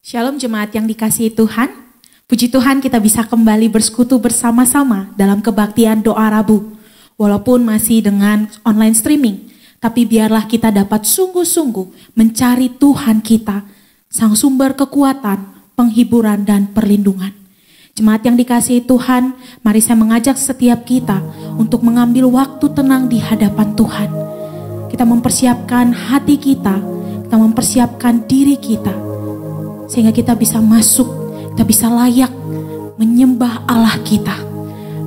Shalom jemaat yang dikasihi Tuhan. Puji Tuhan kita bisa kembali bersekutu bersama-sama dalam kebaktian doa Rabu. Walaupun masih dengan online streaming, tapi biarlah kita dapat sungguh-sungguh mencari Tuhan kita, Sang sumber kekuatan, penghiburan dan perlindungan. Jemaat yang dikasihi Tuhan, mari saya mengajak setiap kita untuk mengambil waktu tenang di hadapan Tuhan. Kita mempersiapkan hati kita mempersiapkan diri kita, sehingga kita bisa masuk, kita bisa layak menyembah Allah kita.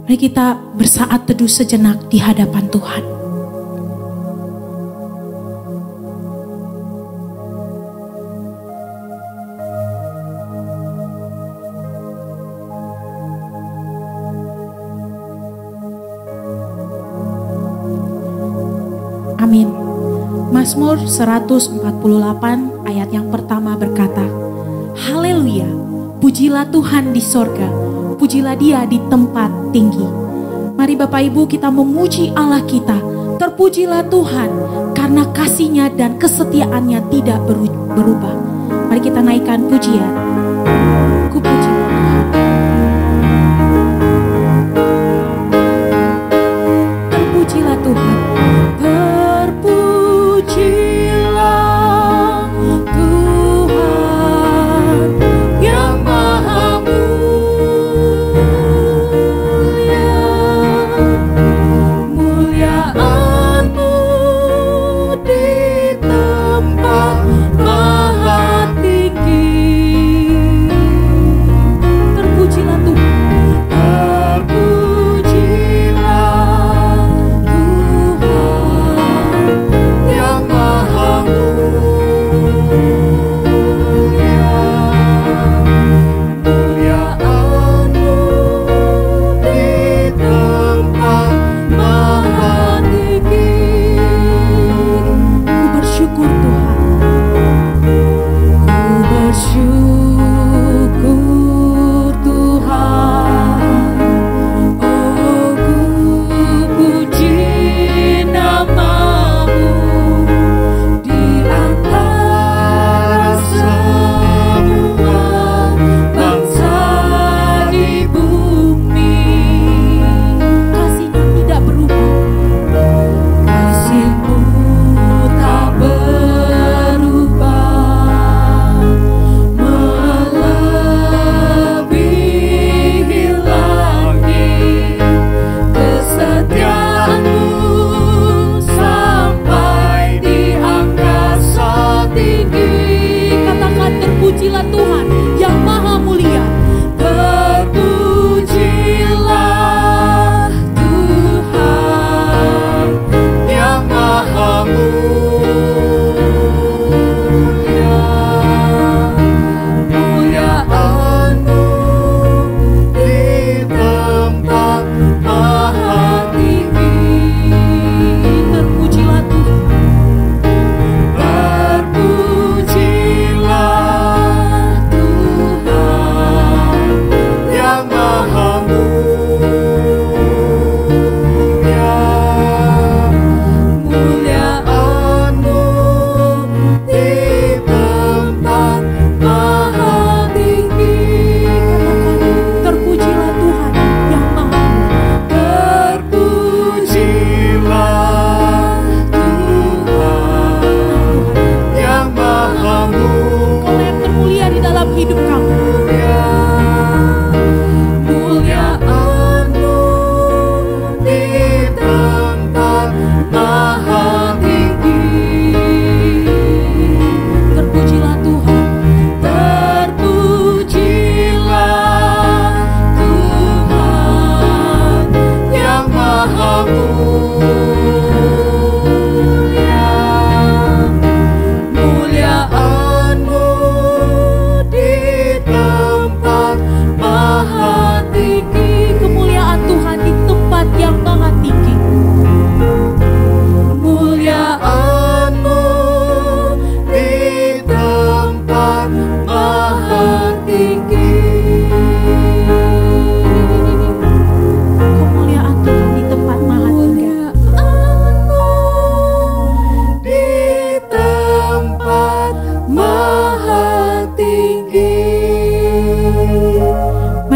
Mari kita bersaat teduh sejenak di hadapan Tuhan. Amin. Mazmur 148 ayat yang pertama berkata, Haleluya, pujilah Tuhan di sorga, pujilah Dia di tempat tinggi. Mari Bapak Ibu kita memuji Allah kita. Terpujilah Tuhan karena kasih-Nya dan kesetiaannya tidak berubah. Mari kita naikkan pujian. Ku puji Tuhan. Terpujilah Tuhan. Muliaan-Mu di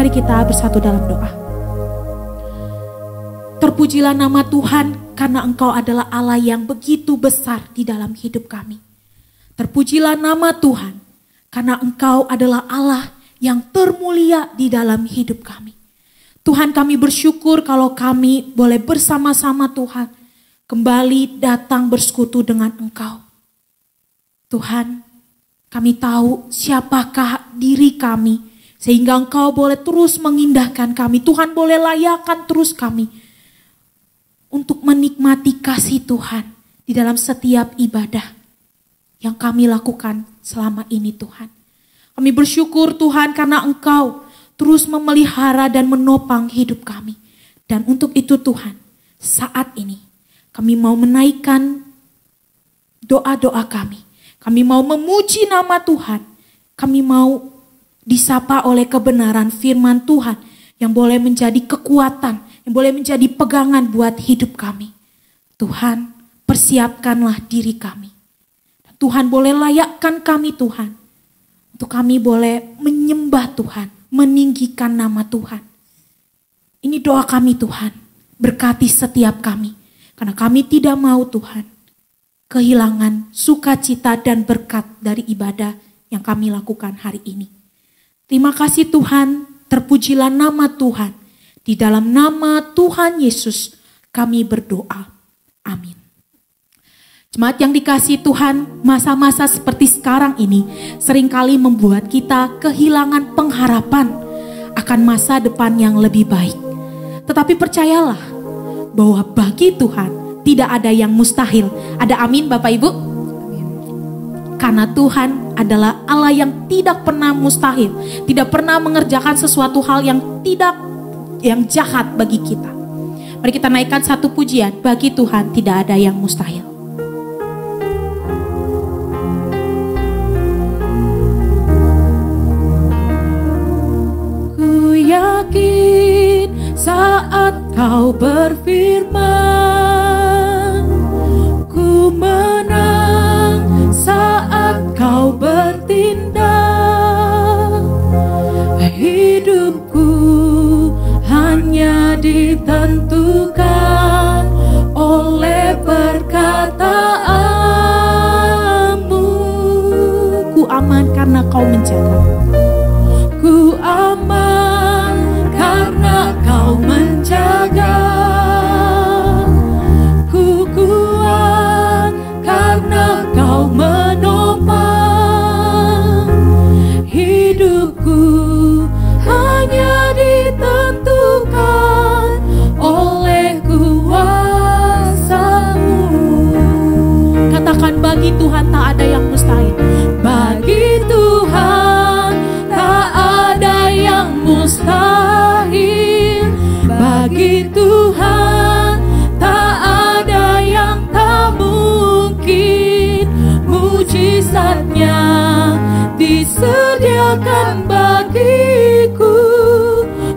Mari kita bersatu dalam doa. Terpujilah nama Tuhan karena Engkau adalah Allah yang begitu besar di dalam hidup kami. Terpujilah nama Tuhan karena Engkau adalah Allah yang termulia di dalam hidup kami. Tuhan, kami bersyukur kalau kami boleh bersama-sama Tuhan kembali datang bersekutu dengan Engkau. Tuhan, kami tahu siapakah diri kami sehingga Engkau boleh terus mengindahkan kami. Tuhan boleh layakkan terus kami untuk menikmati kasih Tuhan di dalam setiap ibadah yang kami lakukan selama ini Tuhan. Kami bersyukur Tuhan karena Engkau terus memelihara dan menopang hidup kami. Dan untuk itu Tuhan, saat ini kami mau menaikkan doa-doa kami. Kami mau memuji nama Tuhan. Kami mau disapa oleh kebenaran firman Tuhan yang boleh menjadi kekuatan, yang boleh menjadi pegangan buat hidup kami. Tuhan, persiapkanlah diri kami. Tuhan boleh layakkan kami Tuhan, untuk kami boleh menyembah Tuhan, meninggikan nama Tuhan. Ini doa kami Tuhan, berkati setiap kami. Karena kami tidak mau Tuhan, kehilangan sukacita dan berkat dari ibadah yang kami lakukan hari ini. Terima kasih Tuhan, terpujilah nama Tuhan. Di dalam nama Tuhan Yesus kami berdoa. Amin. Jemaat yang dikasihi Tuhan, masa-masa seperti sekarang ini seringkali membuat kita kehilangan pengharapan akan masa depan yang lebih baik. Tetapi percayalah bahwa bagi Tuhan tidak ada yang mustahil. Ada amin Bapak Ibu? Karena Tuhan adalah Allah yang tidak pernah mustahil, tidak pernah mengerjakan sesuatu hal yang jahat bagi kita. Mari kita naikkan satu pujian, bagi Tuhan tidak ada yang mustahil. Ku yakin saat Kau berfirman, ku menang saat Kau bertindak. Hidupku hanya ditentukan oleh perkataanmu. Ku aman karena Kau menjaga. Ku aman karena Kau menjaga. Ku kuat karena Kau menopang. Hidupku hanya ditentukan oleh kuasa-Mu. Katakan, bagi Tuhan tak ada yang mustahil. Bagi Tuhan tak ada yang mustahil. Bagi Tuhan tak ada yang tak mungkin. Mujizatnya disediakan bagiku.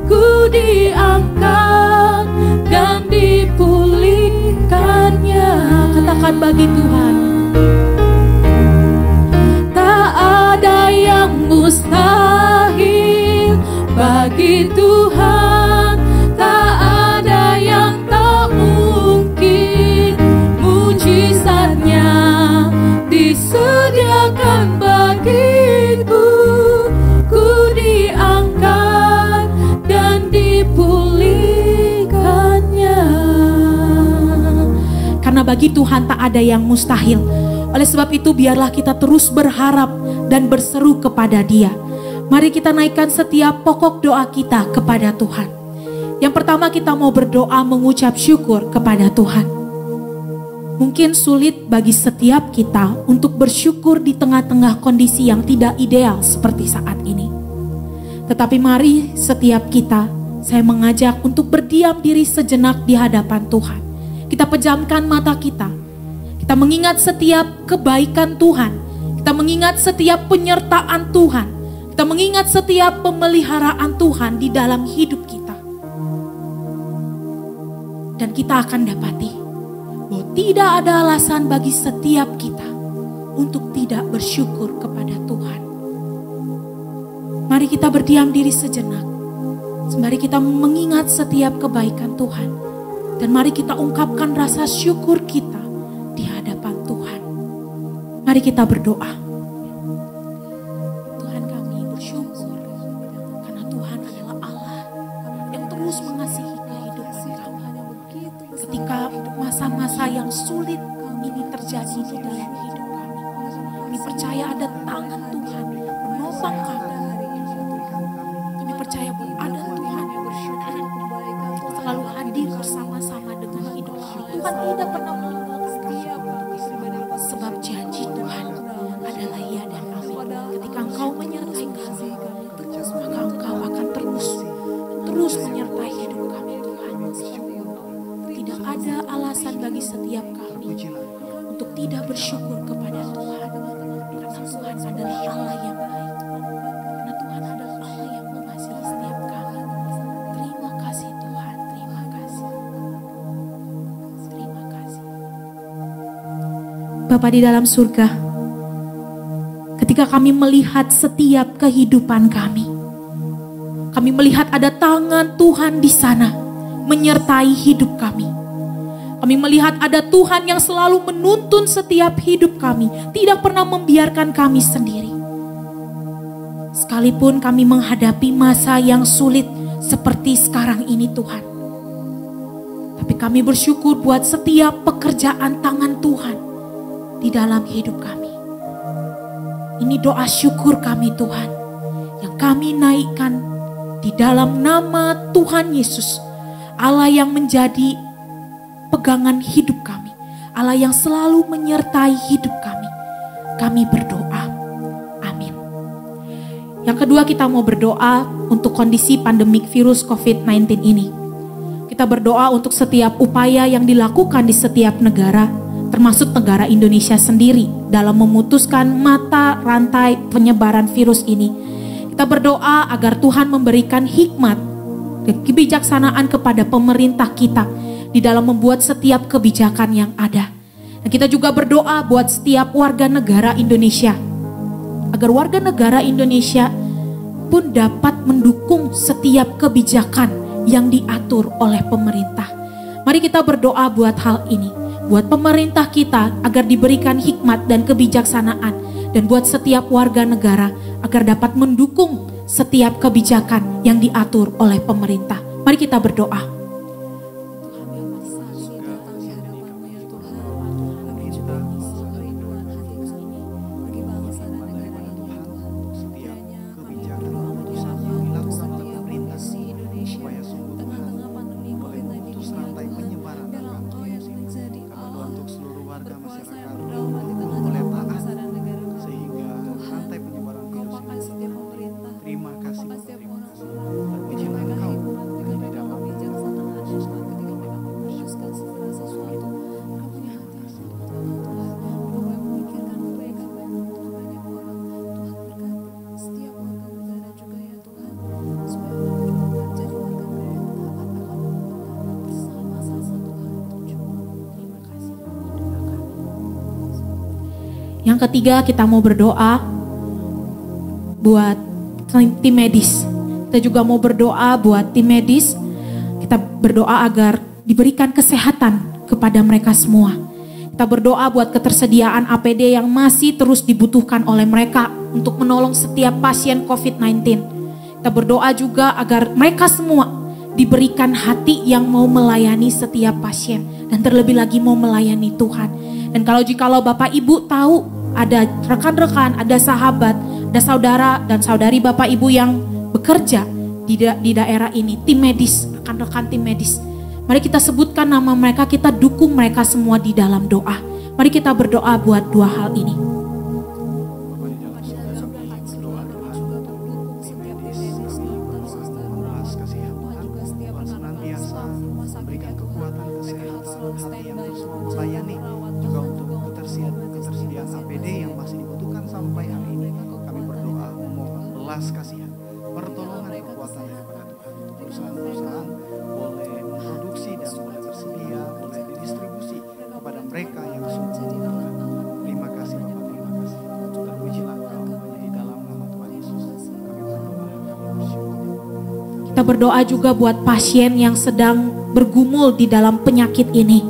Ku diangkat dan dipulihkannya. Katakan, bagi Tuhan tak ada yang mustahil. Bagi Tuhan tak ada yang tak mungkin. Mujizatnya disediakan bagiku. Ku diangkat dan dipulihkannya. Karena bagi Tuhan tak ada yang mustahil. Oleh sebab itu biarlah kita terus berharap dan berseru kepada Dia. Mari kita naikkan setiap pokok doa kita kepada Tuhan. Yang pertama, kita mau berdoa mengucap syukur kepada Tuhan. Mungkin sulit bagi setiap kita untuk bersyukur di tengah-tengah kondisi yang tidak ideal seperti saat ini. Tetapi mari setiap kita, saya mengajak untuk berdiam diri sejenak di hadapan Tuhan. Kita pejamkan mata kita. Kita mengingat setiap kebaikan Tuhan. Kita mengingat setiap penyertaan Tuhan. Kita mengingat setiap pemeliharaan Tuhan di dalam hidup kita. Dan kita akan dapati bahwa tidak ada alasan bagi setiap kita untuk tidak bersyukur kepada Tuhan. Mari kita berdiam diri sejenak. Mari kita mengingat setiap kebaikan Tuhan. Dan mari kita ungkapkan rasa syukur kita di hadapan Tuhan. Mari kita berdoa. Tuhan, kami bersyukur karena Tuhan adalah Allah yang terus mengasihi kehidupan kami. Ketika masa-masa yang sulit ini terjadi di dalam hidup kami, kami percaya ada tangan Tuhan menopang kami. Kami percaya bahwa ada Tuhan selalu hadir bersama-sama dengan hidup kami. Tuhan tidak pernah meninggalkan kami. Sebab janji Tuhan adalah ya dan amin. Ketika Engkau menyertai kami, maka Engkau akan terus menyertai hidup kami, Tuhan. Tidak ada alasan bagi setiap kami untuk tidak bersyukur kepada Tuhan. Karena Tuhan adalah Allah yang baik. Karena Tuhan adalah Allah yang mengasihi setiap kami. Terima kasih Tuhan, terima kasih. Terima kasih. Bapa di dalam surga, ketika kami melihat setiap kehidupan kami melihat ada tangan Tuhan di sana menyertai hidup kami. Kami melihat ada Tuhan yang selalu menuntun setiap hidup kami, tidak pernah membiarkan kami sendiri. Sekalipun kami menghadapi masa yang sulit seperti sekarang ini Tuhan. Tapi kami bersyukur buat setiap pekerjaan tangan Tuhan di dalam hidup kami. Ini doa syukur kami Tuhan, yang kami naikkan di dalam nama Tuhan Yesus, Allah yang menjadi pegangan hidup kami, Allah yang selalu menyertai hidup kami. Kami berdoa, amin. Yang kedua, kita mau berdoa untuk kondisi pandemik virus COVID-19 ini. Kita berdoa untuk setiap upaya yang dilakukan di setiap negara, termasuk negara Indonesia sendiri, dalam memutuskan mata rantai penyebaran virus ini. Kita berdoa agar Tuhan memberikan hikmat dan kebijaksanaan kepada pemerintah kita di dalam membuat setiap kebijakan yang ada. Dan kita juga berdoa buat setiap warga negara Indonesia, agar warga negara Indonesia pun dapat mendukung setiap kebijakan yang diatur oleh pemerintah. Mari kita berdoa buat hal ini, buat pemerintah kita agar diberikan hikmat dan kebijaksanaan, dan buat setiap warga negara agar dapat mendukung setiap kebijakan yang diatur oleh pemerintah. Mari kita berdoa. Yang ketiga, kita mau berdoa buat tim medis. Kita juga mau berdoa buat tim medis. Kita berdoa agar diberikan kesehatan kepada mereka semua. Kita berdoa buat ketersediaan APD yang masih terus dibutuhkan oleh mereka untuk menolong setiap pasien COVID-19. Kita berdoa juga agar mereka semua diberikan hati yang mau melayani setiap pasien, dan terlebih lagi mau melayani Tuhan. Dan jikalau Bapak Ibu tahu ada rekan-rekan, ada sahabat, ada saudara dan saudari Bapak Ibu yang bekerja di daerah ini, tim medis, rekan-rekan tim medis, mari kita sebutkan nama mereka, kita dukung mereka semua di dalam doa. Mari kita berdoa buat dua hal ini. Kita berdoa juga buat pasien yang sedang bergumul di dalam penyakit ini.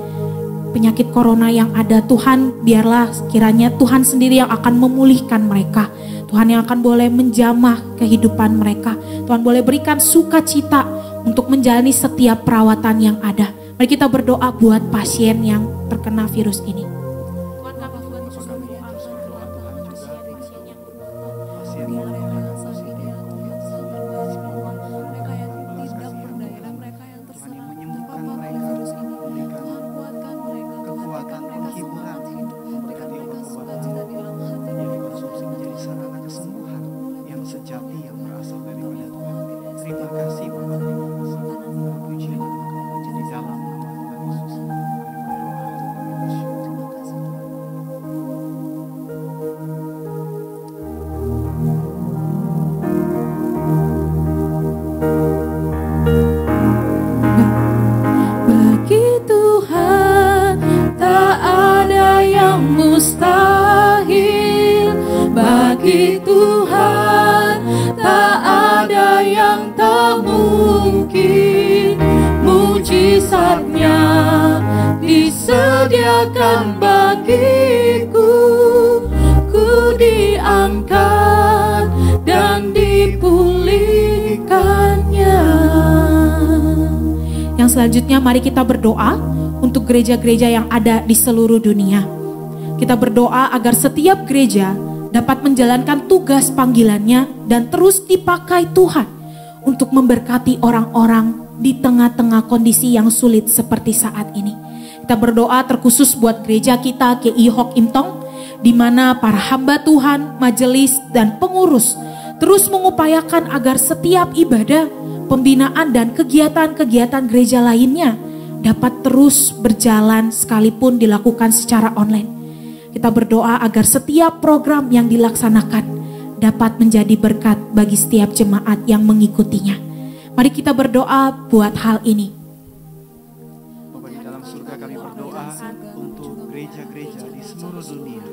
Penyakit corona yang ada, Tuhan biarlah kiranya Tuhan sendiri yang akan memulihkan mereka. Tuhan yang akan boleh menjamah kehidupan mereka. Tuhan boleh berikan sukacita untuk menjalani setiap perawatan yang ada. Mari kita berdoa buat pasien yang terkena virus ini. Bagi Tuhan tak ada yang tak mungkin. Mujizatnya disediakan bagiku. Ku diangkat dan dipulihkannya. Yang selanjutnya mari kita berdoa untuk gereja-gereja yang ada di seluruh dunia. Kita berdoa agar setiap gereja dapat menjalankan tugas panggilannya dan terus dipakai Tuhan untuk memberkati orang-orang di tengah-tengah kondisi yang sulit seperti saat ini. Kita berdoa terkhusus buat gereja kita GI Hock Im Tong, di mana para hamba Tuhan, majelis dan pengurus terus mengupayakan agar setiap ibadah, pembinaan dan kegiatan-kegiatan gereja lainnya dapat terus berjalan sekalipun dilakukan secara online. Kita berdoa agar setiap program yang dilaksanakan dapat menjadi berkat bagi setiap jemaat yang mengikutinya. Mari kita berdoa buat hal ini. Bapa di dalam surga, kami berdoa untuk gereja-gereja di seluruh dunia.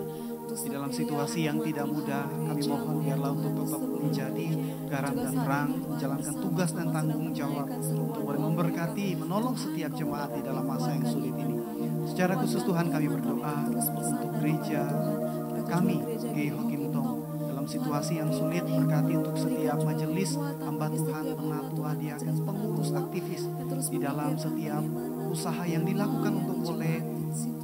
Di dalam situasi yang tidak mudah, kami mohon biarlah untuk tetap menjadi garam dan terang, menjalankan tugas dan tanggung jawab untuk memberkati, menolong setiap jemaat di dalam masa yang sulit ini. Secara khusus Tuhan kami berdoa untuk gereja kami GI Hock Im Tong dalam situasi yang sulit, berkati untuk setiap majelis hamba Tuhan, penatua, diaken, pengurus, aktivis di dalam setiap usaha yang dilakukan untuk boleh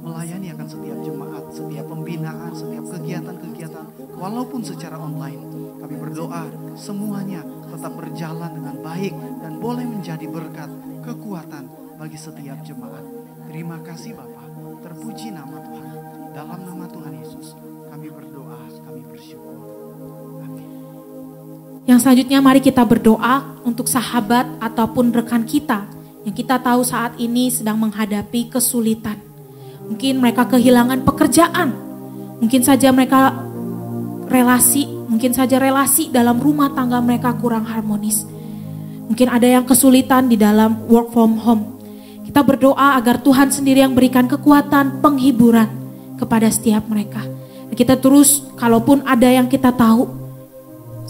melayani akan setiap jemaat, setiap pembinaan, setiap kegiatan-kegiatan walaupun secara online. Kami berdoa semuanya tetap berjalan dengan baik dan boleh menjadi berkat, kekuatan bagi setiap jemaat. Terima kasih Bapa, terpuji nama Tuhan. Dalam nama Tuhan Yesus kami berdoa, kami bersyukur. Amin. Yang selanjutnya mari kita berdoa untuk sahabat ataupun rekan kita yang kita tahu saat ini sedang menghadapi kesulitan. Mungkin mereka kehilangan pekerjaan, mungkin saja mereka relasi dalam rumah tangga mereka kurang harmonis. Mungkin ada yang kesulitan di dalam work from home. Kita berdoa agar Tuhan sendiri yang berikan kekuatan, penghiburan kepada setiap mereka. Kita terus, kalaupun ada yang kita tahu,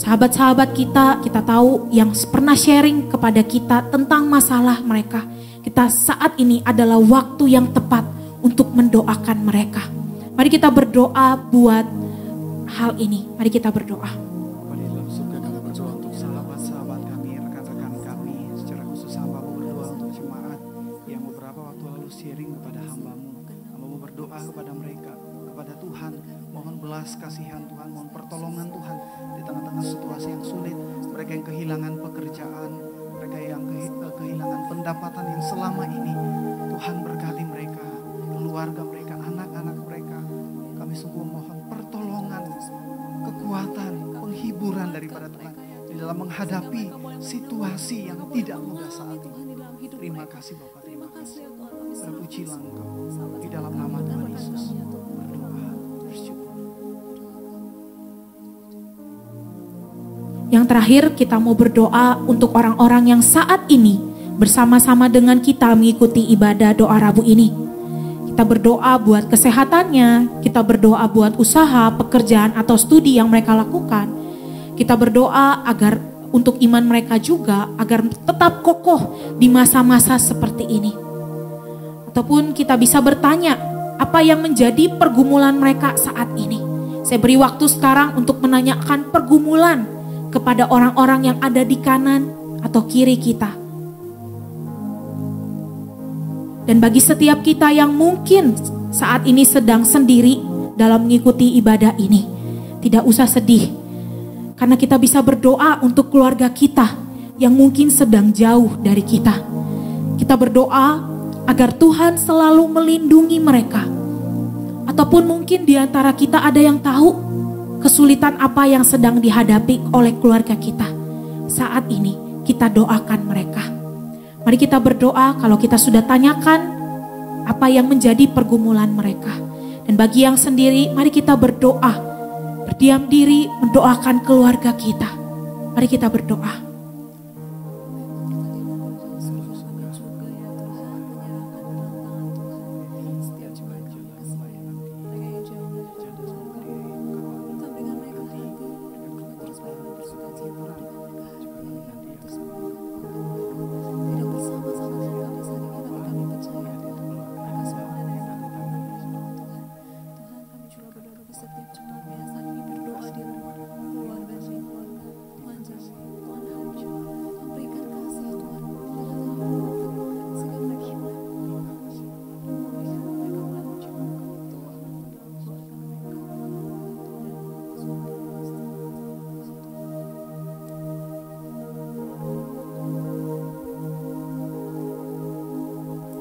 sahabat-sahabat kita tahu yang pernah sharing kepada kita tentang masalah mereka. Kita saat ini adalah waktu yang tepat untuk mendoakan mereka. Mari kita berdoa buat hal ini. Mari kita berdoa. Bapa di dalam surga, kami berdoa untuk sahabat-sahabat kami, rekan-rekan kami. Secara khusus hamba berdoa untuk jemaat yang beberapa waktu lalu sharing kepada hamba-Mu. Hamba-Mu berdoa kepada mereka, kepada Tuhan. Mohon belas kasihan Tuhan, mohon pertolongan Tuhan di tengah-tengah situasi yang sulit. Mereka yang kehilangan pekerjaan, mereka yang kehilangan pendapatan yang selama ini. Tuhan berkati mereka, keluarga mereka, anak-anak mereka. Kami sungguh mohon pertolongan, kekuatan, penghiburan daripada Tuhan di dalam menghadapi situasi yang tidak mudah saat ini. Terima kasih Bapak, terima kasih. Terpujilah Engkau di dalam nama Tuhan Yesus. Berdoa, bersyukur. Yang terakhir kita mau berdoa untuk orang-orang yang saat ini bersama-sama dengan kita mengikuti ibadah doa Rabu ini. Kita berdoa buat kesehatannya, kita berdoa buat usaha, pekerjaan atau studi yang mereka lakukan. Kita berdoa agar untuk iman mereka juga agar tetap kokoh di masa-masa seperti ini. Ataupun kita bisa bertanya, apa yang menjadi pergumulan mereka saat ini? Saya beri waktu sekarang untuk menanyakan pergumulan kepada orang-orang yang ada di kanan atau kiri kita. Dan bagi setiap kita yang mungkin saat ini sedang sendiri dalam mengikuti ibadah ini, tidak usah sedih. Karena kita bisa berdoa untuk keluarga kita yang mungkin sedang jauh dari kita. Kita berdoa agar Tuhan selalu melindungi mereka. Ataupun mungkin di antara kita ada yang tahu kesulitan apa yang sedang dihadapi oleh keluarga kita. Saat ini kita doakan mereka. Mari kita berdoa kalau kita sudah tanyakan apa yang menjadi pergumulan mereka. Dan bagi yang sendiri, mari kita berdoa. Berdiam diri mendoakan keluarga kita. Mari kita berdoa.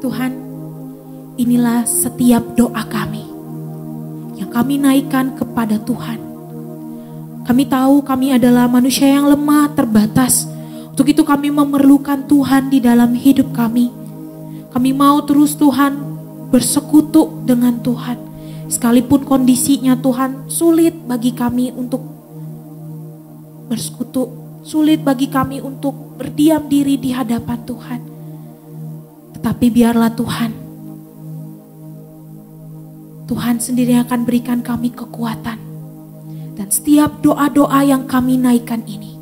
Tuhan, inilah setiap doa kami yang kami naikkan kepada Tuhan. Kami tahu kami adalah manusia yang lemah, terbatas. Untuk itu kami memerlukan Tuhan di dalam hidup kami. Kami mau terus Tuhan bersekutu dengan Tuhan. Sekalipun kondisinya Tuhan sulit bagi kami untuk bersekutu, sulit bagi kami untuk berdiam diri di hadapan Tuhan. Tetapi biarlah Tuhan sendiri akan berikan kami kekuatan. Dan setiap doa-doa yang kami naikkan ini,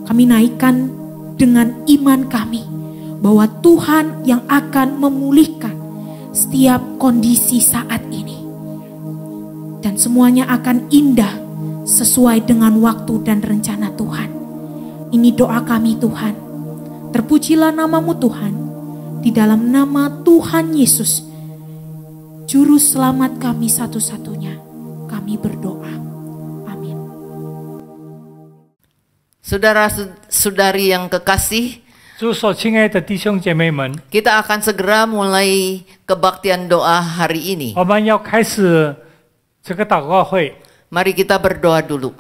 kami naikkan dengan iman kami bahwa Tuhan yang akan memulihkan setiap kondisi saat ini. Dan semuanya akan indah sesuai dengan waktu dan rencana Tuhan. Ini doa kami Tuhan. Terpujilah nama-Mu Tuhan. Di dalam nama Tuhan Yesus, Juru Selamat kami satu-satunya, kami berdoa. Amin. Saudara-saudari yang kekasih, kita akan segera mulai kebaktian doa hari ini. Mari kita berdoa dulu.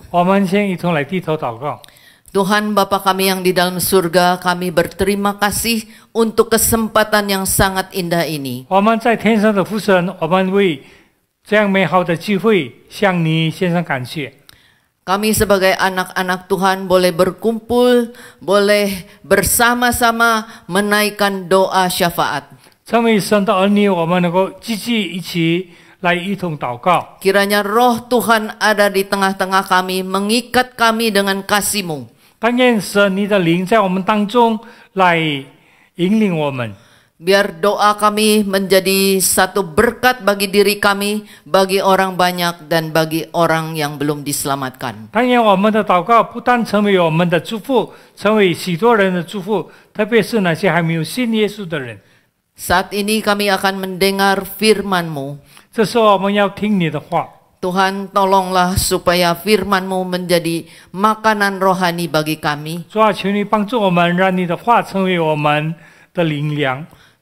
Tuhan Bapa kami yang di dalam surga, kami berterima kasih untuk kesempatan yang sangat indah ini. Kami sebagai anak-anak Tuhan boleh berkumpul, boleh bersama-sama menaikkan doa syafaat. Kiranya roh Tuhan ada di tengah-tengah kami, mengikat kami dengan kasih-Mu. Biar doa kami menjadi satu berkat bagi diri kami, bagi orang banyak, dan bagi orang yang belum diselamatkan. Saat ini kami akan mendengar firman-Mu. Tuhan, tolonglah supaya firman-Mu menjadi makanan rohani bagi kami.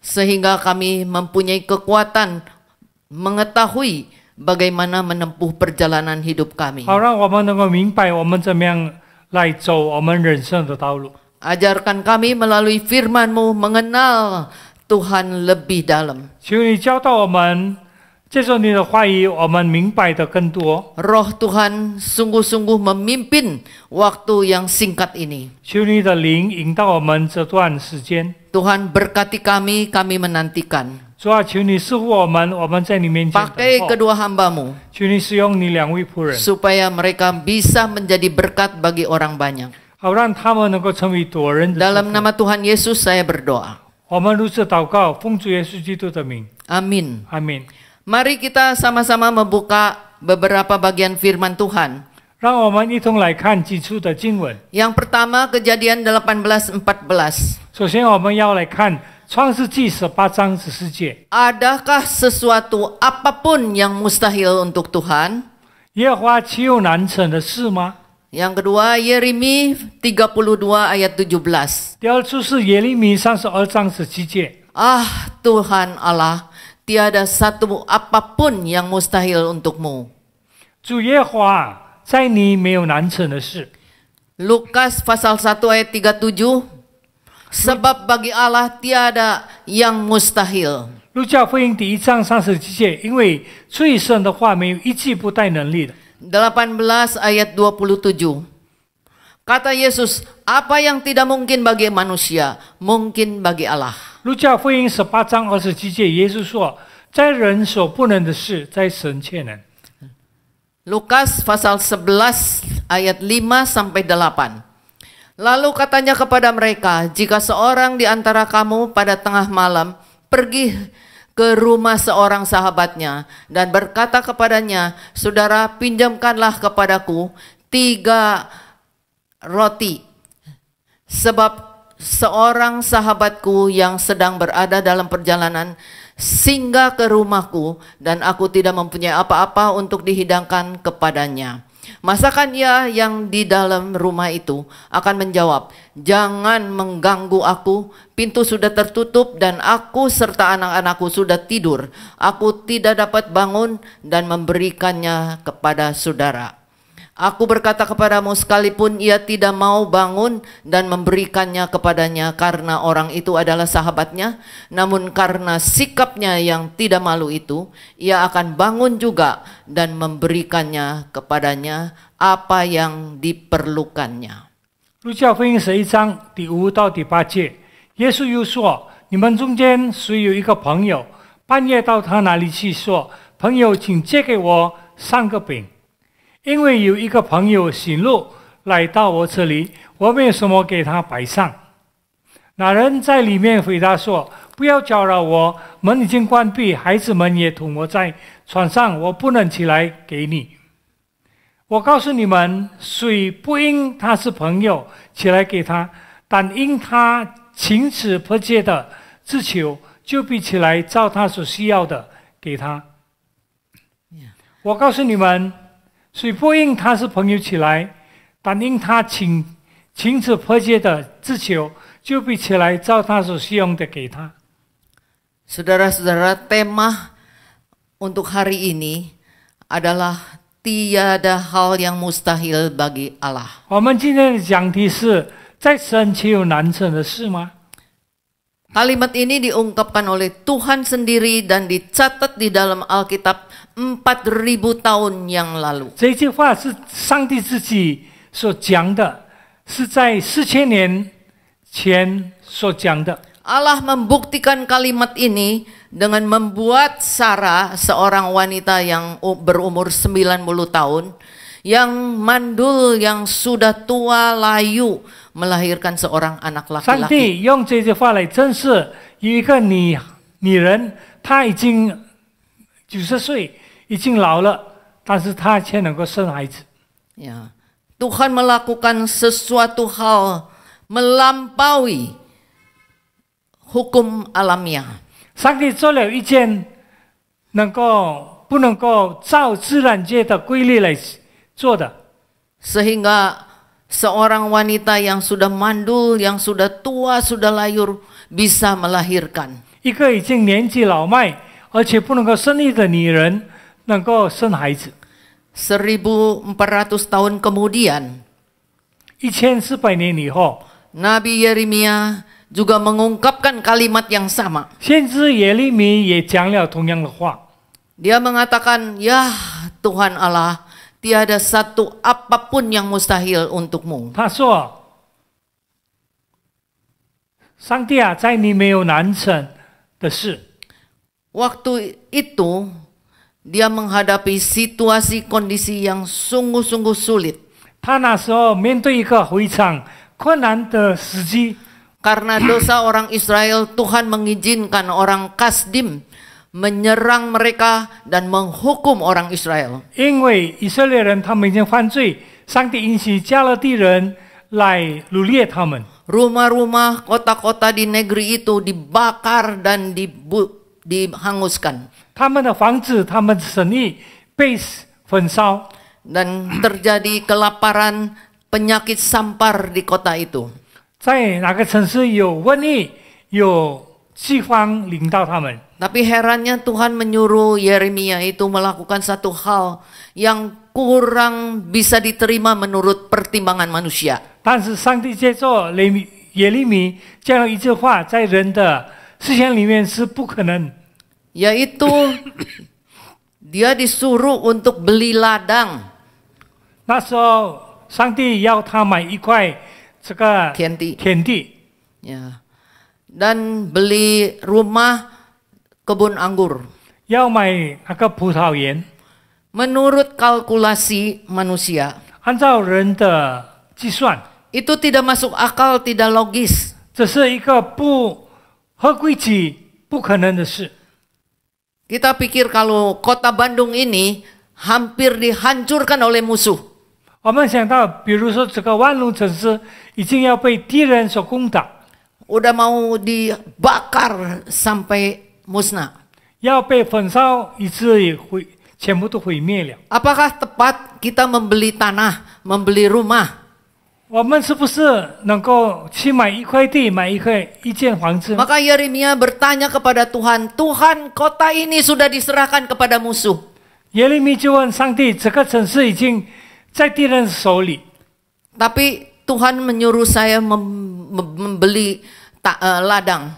Sehingga kami mempunyai kekuatan mengetahui bagaimana menempuh perjalanan hidup kami. Ajarkan kami melalui firman-Mu mengenal Tuhan lebih dalam. Roh Tuhan sungguh-sungguh memimpin waktu yang singkat ini. Tuhan berkati kami, kami menantikan. Pakai kedua hamba-Mu supaya mereka bisa menjadi berkat bagi orang banyak. 好让他们能够成为夺人的 Dalam 祝福。 nama Tuhan Yesus saya berdoa. 我们如此祷告，奉主耶稣基督的名， Amin. 阿门。 Mari kita sama-sama membuka beberapa bagian firman Tuhan. 让我们一同来看几处的经文。 Yang pertama Kejadian 18:14. 首先，我们要来看创世纪18章14节。 Adakah sesuatu apapun yang mustahil untuk Tuhan? 耶和华岂有难成的事吗？ Yang kedua Yeremi 32 ayat 17. 第二处是耶利米32章17节。 Ah Tuhan Allah, tiada satu apapun yang mustahil untukmu. 主耶和华，在你没有难成的事。 Lukas pasal 1 ayat 37. Sebab bagi Allah tiada yang mustahil. 路加福音第1章37节，因为最深的话没有一句不带能力的。 18 ayat 27. Kata Yesus, apa yang tidak mungkin bagi manusia, mungkin bagi Allah. 路加福音18章27节，耶稣说：“在人所不能的事，在神却能。” Lukas pasal 11 ayat 5 sampai 8. Lalu katanya kepada mereka, jika seorang di antara kamu pada tengah malam pergi ke rumah seorang sahabatnya dan berkata kepadanya, saudara pinjamkanlah kepadaku 3 roti, sebab seorang sahabatku yang sedang berada dalam perjalanan singgah ke rumahku dan aku tidak mempunyai apa-apa untuk dihidangkan kepadanya. Masakan ia yang di dalam rumah itu akan menjawab, jangan mengganggu aku, pintu sudah tertutup dan aku serta anak-anakku sudah tidur. Aku tidak dapat bangun dan memberikannya kepada saudara. Aku berkata kepadamu, sekalipun ia tidak mau bangun dan memberikannya kepadanya karena orang itu adalah sahabatnya, namun karena sikapnya yang tidak malu itu, ia akan bangun juga dan memberikannya kepadanya apa yang diperlukannya. 路加福音11章第5到第8节，耶稣又说：“你们中间谁有一个朋友，半夜到他那里去说，朋友，请借给我3个饼。 因为有一个朋友醒路来到我这里，我没有什么给他摆上。那人在里面回答说：“不要搅扰我，门已经关闭，孩子们也同我在床上，我不能起来给你。我告诉你们，谁不因他是朋友起来给他，但因他情辞迫切的自求，就必起来照他所需要的给他。我告诉你们。” 谁不因他是朋友起来，但因他情辞迫切的自求，就必起来照他所需用的给他。 Saudara-saudara, tema untuk hari ini adalah tiada hal yang mustahil bagi Allah. 我们今天的讲题是在神岂有难成的事吗？ Kalimat ini diungkapkan oleh Tuhan sendiri dan dicatat di dalam Alkitab 4.000 tahun yang lalu. 这句话是上帝自己所讲的，是在4000年前所讲的。 Allah membuktikan kalimat ini dengan membuat Sarah, seorang wanita yang berumur 90 tahun, yang mandul, yang sudah tua layu, melahirkan seorang anak 上 laki-laki. 帝用这句话来证实，有一个女人，她已经90岁，已经老了，但是她却能够生孩子。 Ya. Tuhan melakukan sesuatu hal melampaui hukum alamiah. 上帝做了一件不能够照自然界的规律来做的， Sehingga seorang wanita yang sudah mandul, yang sudah tua, sudah layur bisa melahirkan. 一个已经年纪老迈而且不能够生育的女人能够生孩子。 1400 tahun kemudian, 1400年以后， Nabi Yeremia juga mengungkapkan kalimat yang sama. 先知耶利米也讲了同样的话。 Dia mengatakan, ya Tuhan Allah, tiada satu apapun yang mustahil untukmu. 他说：“上帝啊，在你没有难成的事。” Waktu itu dia menghadapi situasi kondisi yang sungguh-sungguh sulit. 他那时候面对一个非常困难的时机， Karena dosa orang Israel, Tuhan mengizinkan orang Kasdim menyerang mereka dan menghukum orang Israel. 因为以色列人他们已经犯罪，上帝允许加勒底人来掳掠他们。 Rumah-rumah, kota-kota di negeri itu dibakar dan dihanguskan. 他们的房子、他们的生意被焚烧， Dan terjadi kelaparan, penyakit sampar di kota itu. 在哪个城市有瘟疫、有饥荒临到他们。 Tapi herannya Tuhan menyuruh Yeremia itu melakukan satu hal yang kurang bisa diterima menurut pertimbangan manusia. 但是上帝借着耶利米讲了一句话，在人的视线里面是不可能， Yaitu dia disuruh untuk beli ladang. 那时候上帝要他买一块这个田地. 田地， Ya. Dan beli rumah kebun anggur. 要买那个葡萄园。 Menurut kalkulasi manusia, 按照人的计算， itu tidak masuk akal, tidak logis. 这是一个不合规矩、不可能的事。 Kita pikir kalau kota Bandung ini hampir dihancurkan oleh musuh. 我们想到，比如说这个万隆城市已经要被敌人所攻打， Udah mau dibakar sampai musnah. 要被焚烧，以至于全部都毁灭了。 Apakah tepat kita membeli tanah, membeli rumah? 我们是不是能够去买一块地，买一间房子？ Maka Yeremia bertanya kepada Tuhan, Tuhan, kota ini sudah diserahkan kepada musuh. 耶利米就问上帝：“这个城市已经在敌人手里， Tapi Tuhan menyuruh saya membeli ladang.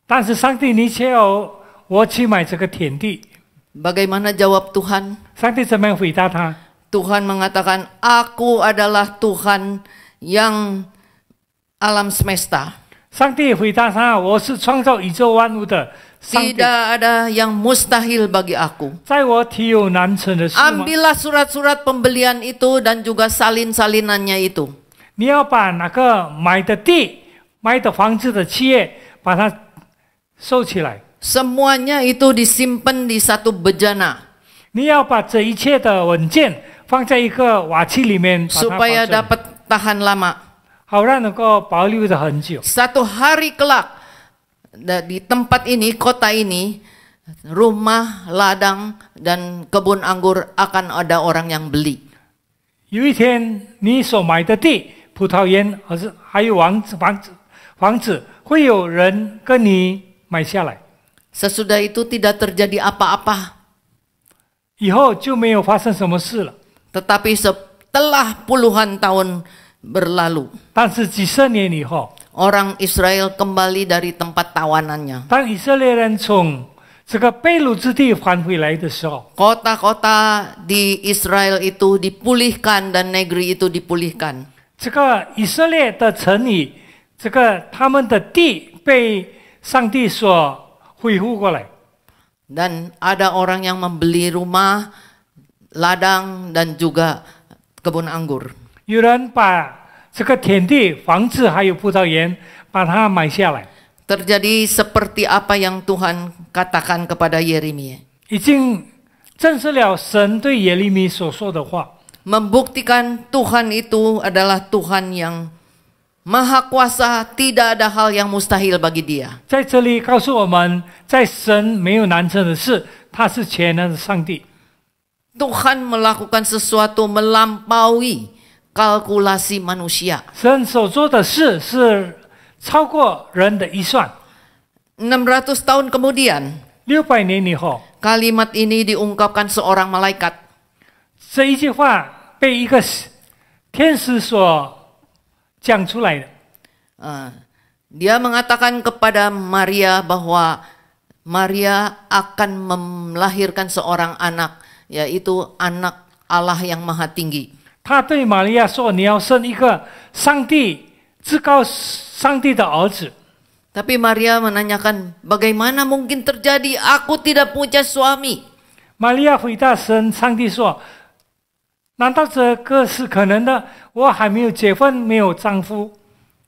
但是上帝你却要我去买这个田地。 Bagaimana jawab Tuhan? ”上帝怎么样回答他？ Tuhan mengatakan, Aku adalah Tuhan yang alam semesta. 上帝回答他：“我是创造宇宙万物的上帝， Tidak ada yang mustahil bagi aku. 在我体有难成的事吗？ Ambillah surat-surat pembelian itu dan juga salin-salinannya itu. 你要把那个买的地、买的房子的契约，把它收起来。 Semuanya itu disimpan di satu bejana 你要把这一切的文件放在一个瓦器里面，把它保 supaya 存， dapat tahan lama. 好让能够保留的很久。 Satu hari kelak di tempat ini, kota ini, rumah, ladang, dan kebun anggur akan ada orang yang beli. 有一天，你所买的地、葡萄园，还有房子，会有人跟你买下来， Sesudah itu tidak terjadi apa-apa. 以后就没有发生什么事了。 Tetapi setelah puluhan tahun berlalu, 但是几十年以后， orang Israel kembali dari tempat tawanannya. 当以色列人从这个被掳之地返回来的时候， Kota-kota di Israel itu dipulihkan dan negeri itu dipulihkan. 这个以色列的城里，这个他们的地被上帝所恢复过来。 Dan ada orang yang membeli rumah, ladang, dan juga kebun anggur. 有人把这个田地、房子还有葡萄园把它买下来， Terjadi seperti apa yang Tuhan katakan kepada Yeremia. 已经证实了神对耶利米所说的话， Membuktikan Tuhan itu adalah Tuhan yang Maha Kuasa, tidak ada hal yang mustahil bagi Dia. 在这里告诉我们，在神没有难成的事，他是全能的上帝。 Tuhan melakukan sesuatu melampaui kalkulasi manusia. 神所做的事是超过人的预算。 600 tahun kemudian, 600年以后， kalimat ini diungkapkan seorang malaikat. 这一句话被一个天使所讲出来的。 Dia mengatakan kepada Maria bahwa Maria akan melahirkan seorang anak, yaitu anak Allah yang Maha Tinggi. 他对玛利亚说：“你要生一个上帝至高上帝的儿子。” Tapi Maria menanyakan, bagaimana mungkin terjadi? Aku tidak punya suami. 玛利亚回答上帝说：“难道这个是可能的？我还没有结婚，没有丈夫。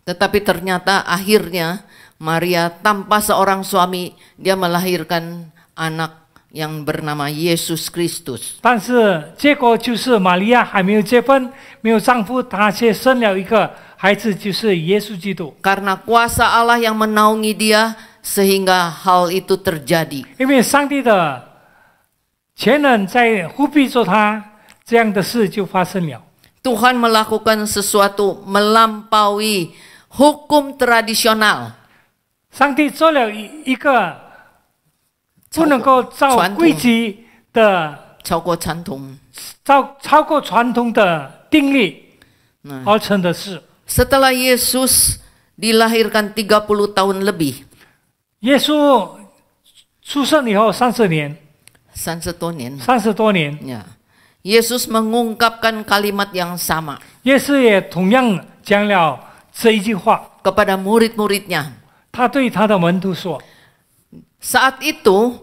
Tetapi ternyata akhirnya Maria tanpa seorang suami, dia melahirkan anak yang bernama Yesus Kristus. 但是结果就是玛利亚还没有结婚，没有丈夫，她却生了一个孩子，就是耶稣基督。 Karena kuasa Allah yang menaungi dia, sehingga hal itu terjadi. 因为上帝的全能在护庇着他，这样的事就发生了。 Tuhan melakukan sesuatu melampaui hukum tradisional. 上帝做了一个不能够照规矩的、超过传统。超过传统的定律而成的事。 Setelah Yesus dilahirkan 30 tahun lebih. 耶稣出生以后30年。 30 多年。 30多年。 Ya. Yesus mengungkapkan kalimat yang sama. 耶稣也同样讲了这一句话 kepada murid-muridnya. 他对他的门徒说 Saat itu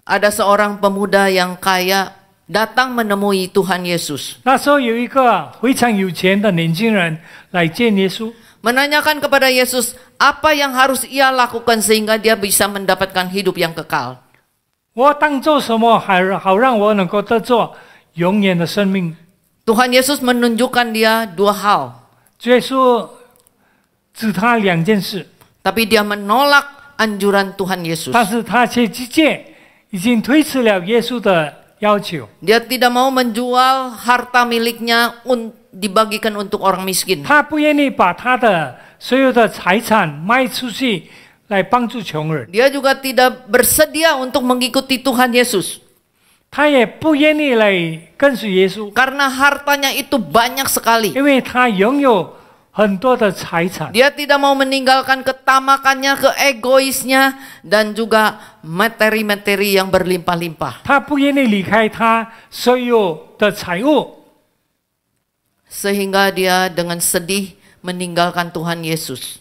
ada seorang pemuda yang kaya datang menemui Tuhan Yesus. 那时候有一个非常有钱的年轻人来见耶稣 menanyakan kepada Yesus apa yang harus ia lakukan sehingga dia bisa mendapatkan hidup yang kekal. 我当做什么好让我能够得着永远的生命 Tuhan Yesus menunjukkan dia 2 hal. 耶稣指他2件事 Tapi dia menolak anjuran Tuhan Yesus. 但是他却直接已经推迟了耶稣的要求 Dia tidak mau menjual harta miliknya dibagikan untuk orang miskin. 他不愿意把他的所有的财产卖出去来帮助穷人 Dia juga tidak bersedia untuk mengikuti Tuhan Yesus. 他也不愿意来跟随耶稣 Karena hartanya itu banyak sekali. 因为他拥有很多的财产 Dia tidak mau meninggalkan ketamakannya, keegoisnya, dan juga materi-materi yang berlimpah-limpah. 他不愿意离开他所有的财物 Sehingga dia dengan sedih meninggalkan Tuhan Yesus.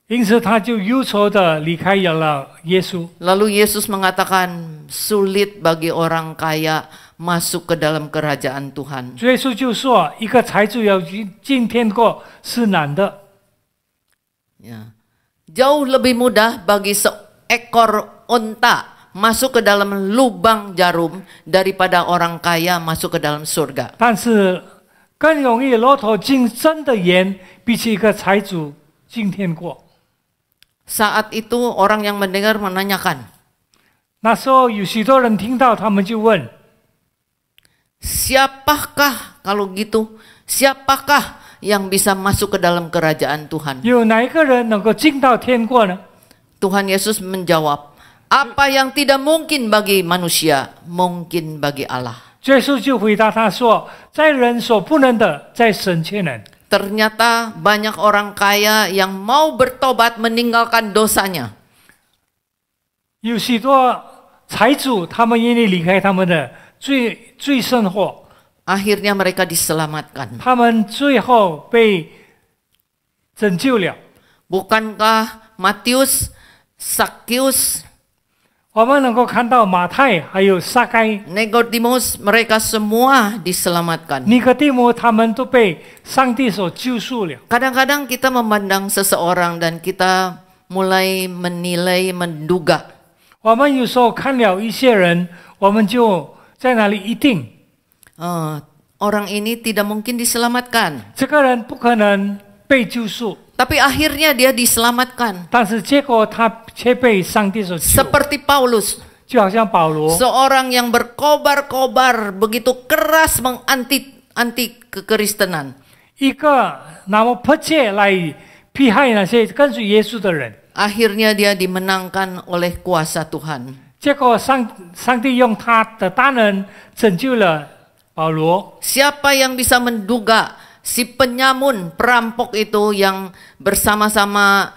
因此他就忧愁的离开了耶稣 Lalu Yesus mengatakan, sulit bagi orang kaya masuk ke dalam kerajaan Tuhan. 耶稣就说一个财主要进天国是难的 Ya. Jauh lebih mudah bagi seekor unta masuk ke dalam lubang jarum daripada orang kaya masuk ke dalam surga. 但是更容易骆驼进深的盐比起一个财主进天国 Saat itu orang yang mendengar menanyakan, 那时候有许多人听到他们就问 siapakah kalau gitu? Siapakah yang bisa masuk ke dalam kerajaan Tuhan? 有哪一个人能够进到天国呢 Tuhan Yesus menjawab, apa yang tidak mungkin bagi manusia, mungkin bagi Allah. 耶稣就回答他说在人所不能的在神却能 Ternyata banyak orang kaya yang mau bertobat meninggalkan dosanya. 有许多财主他们愿意离开他们的罪生活 Akhirnya mereka diselamatkan. 他们最后被拯救了 Bukankah Matius, Sakius, 我们能够看到马太还有撒该 Nikodemus, mereka semua diselamatkan. 尼哥底母他们都被上帝所救赎了 Kadang-kadang kita memandang seseorang dan kita mulai menilai, menduga. 我们有时候看了一些人我们就在那里一定 Orang ini tidak mungkin diselamatkan. 这个人不可能被救赎 Tapi akhirnya dia diselamatkan. 但是结果他却被上帝所救 Seperti Paulus, 就好像保罗 seorang yang berkobar-kobar begitu keras menganti kekristenan. 一个那么迫切来迫害那些跟随耶稣的人 Akhirnya dia dimenangkan oleh kuasa Tuhan. 结果上帝用他的大能拯救了保罗 Siapa yang bisa menduga si penyamun perampok itu yang bersama-sama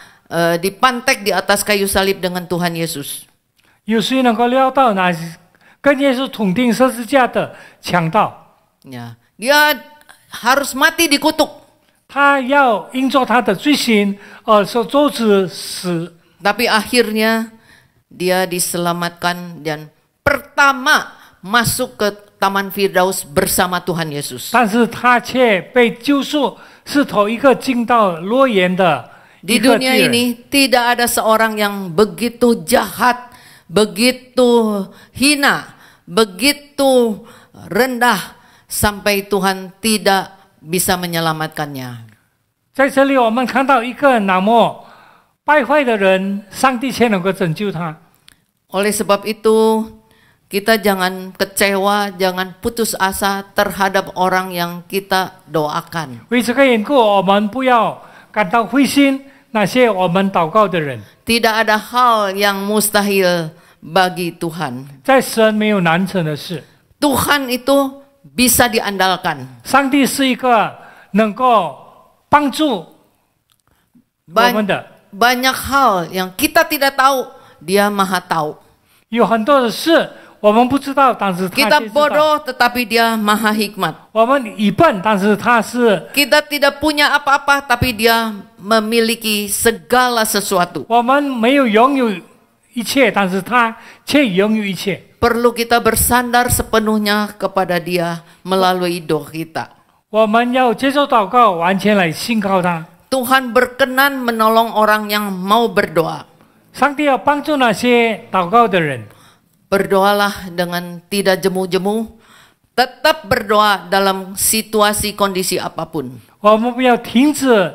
dipantek di atas kayu salib dengan Tuhan Yesus? 有谁能够料到那跟耶稣同钉十字架的强盗 Ya, dia harus mati dikutuk. 他要因着他的罪行而受咒诅死 Tapi akhirnya dia diselamatkan dan pertama masuk ke Taman Firdaus bersama Tuhan Yesus. 但是他却被救赎，是头一个进到乐园的 Di 一个 dunia 巨人。 ini tidak ada seorang yang begitu jahat, begitu hina, begitu rendah sampai Tuhan tidak bisa menyelamatkannya. 在这里，我们看到一个那么败坏的人，上帝却能够拯救他。 Oleh sebab itu, kita jangan kecewa, jangan putus asa terhadap orang yang kita doakan. 为这个缘故，我们不要感到灰心。那些我们祷告的人， Tidak ada hal yang mustahil bagi Tuhan. 在神没有难成的事。 Tuhan itu bisa diandalkan. 上帝是一个能够帮助我们的。 Banyak hal yang kita tidak tahu, Dia Maha tahu. 有很多的事我们不知道，但是他 Kita 却知道。 bodoh tetapi Dia Maha hikmat. 我们愚笨，但是他是。 Kita tidak punya apa-apa tapi Dia memiliki segala sesuatu. 我们没有拥有一切，但是他却拥有一切。 Perlu kita bersandar sepenuhnya kepada Dia melalui doa kita. 我们要接受祷告，完全来信靠他。 Tuhan berkenan menolong orang yang mau berdoa. 上帝要帮助那些祷告的人。 Berdoalah dengan tidak jemu-jemu. Tetap berdoa dalam situasi kondisi apapun. 我们不要停止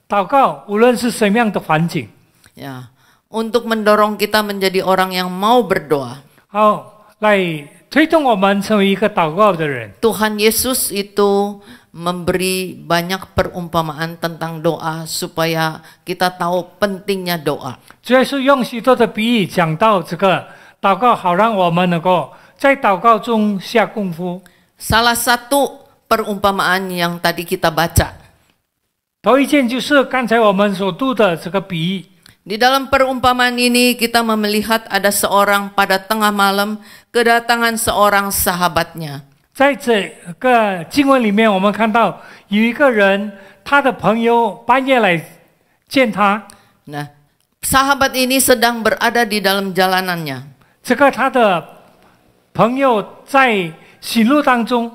祷告，无论是什么样的环境。 Ya, untuk mendorong kita menjadi orang yang mau berdoa. 好，来推动我们成为一个祷告的人。 Tuhan Yesus itu memberi banyak perumpamaan tentang doa supaya kita tahu pentingnya doa. 主要是用许多的比喻讲到这个祷告，好让我们能够在祷告中下功夫。 Salah satu perumpamaan yang tadi kita baca. 头一件就是刚才我们所读的这个比喻。 Di dalam perumpamaan ini kita melihat ada seorang pada tengah malam kedatangan seorang sahabatnya. 在这个经文里面，我们看到有一个人，他的朋友半夜来见他。 Nah, sahabat ini sedang berada di dalam jalanannya. 这个他的朋友在行路当中，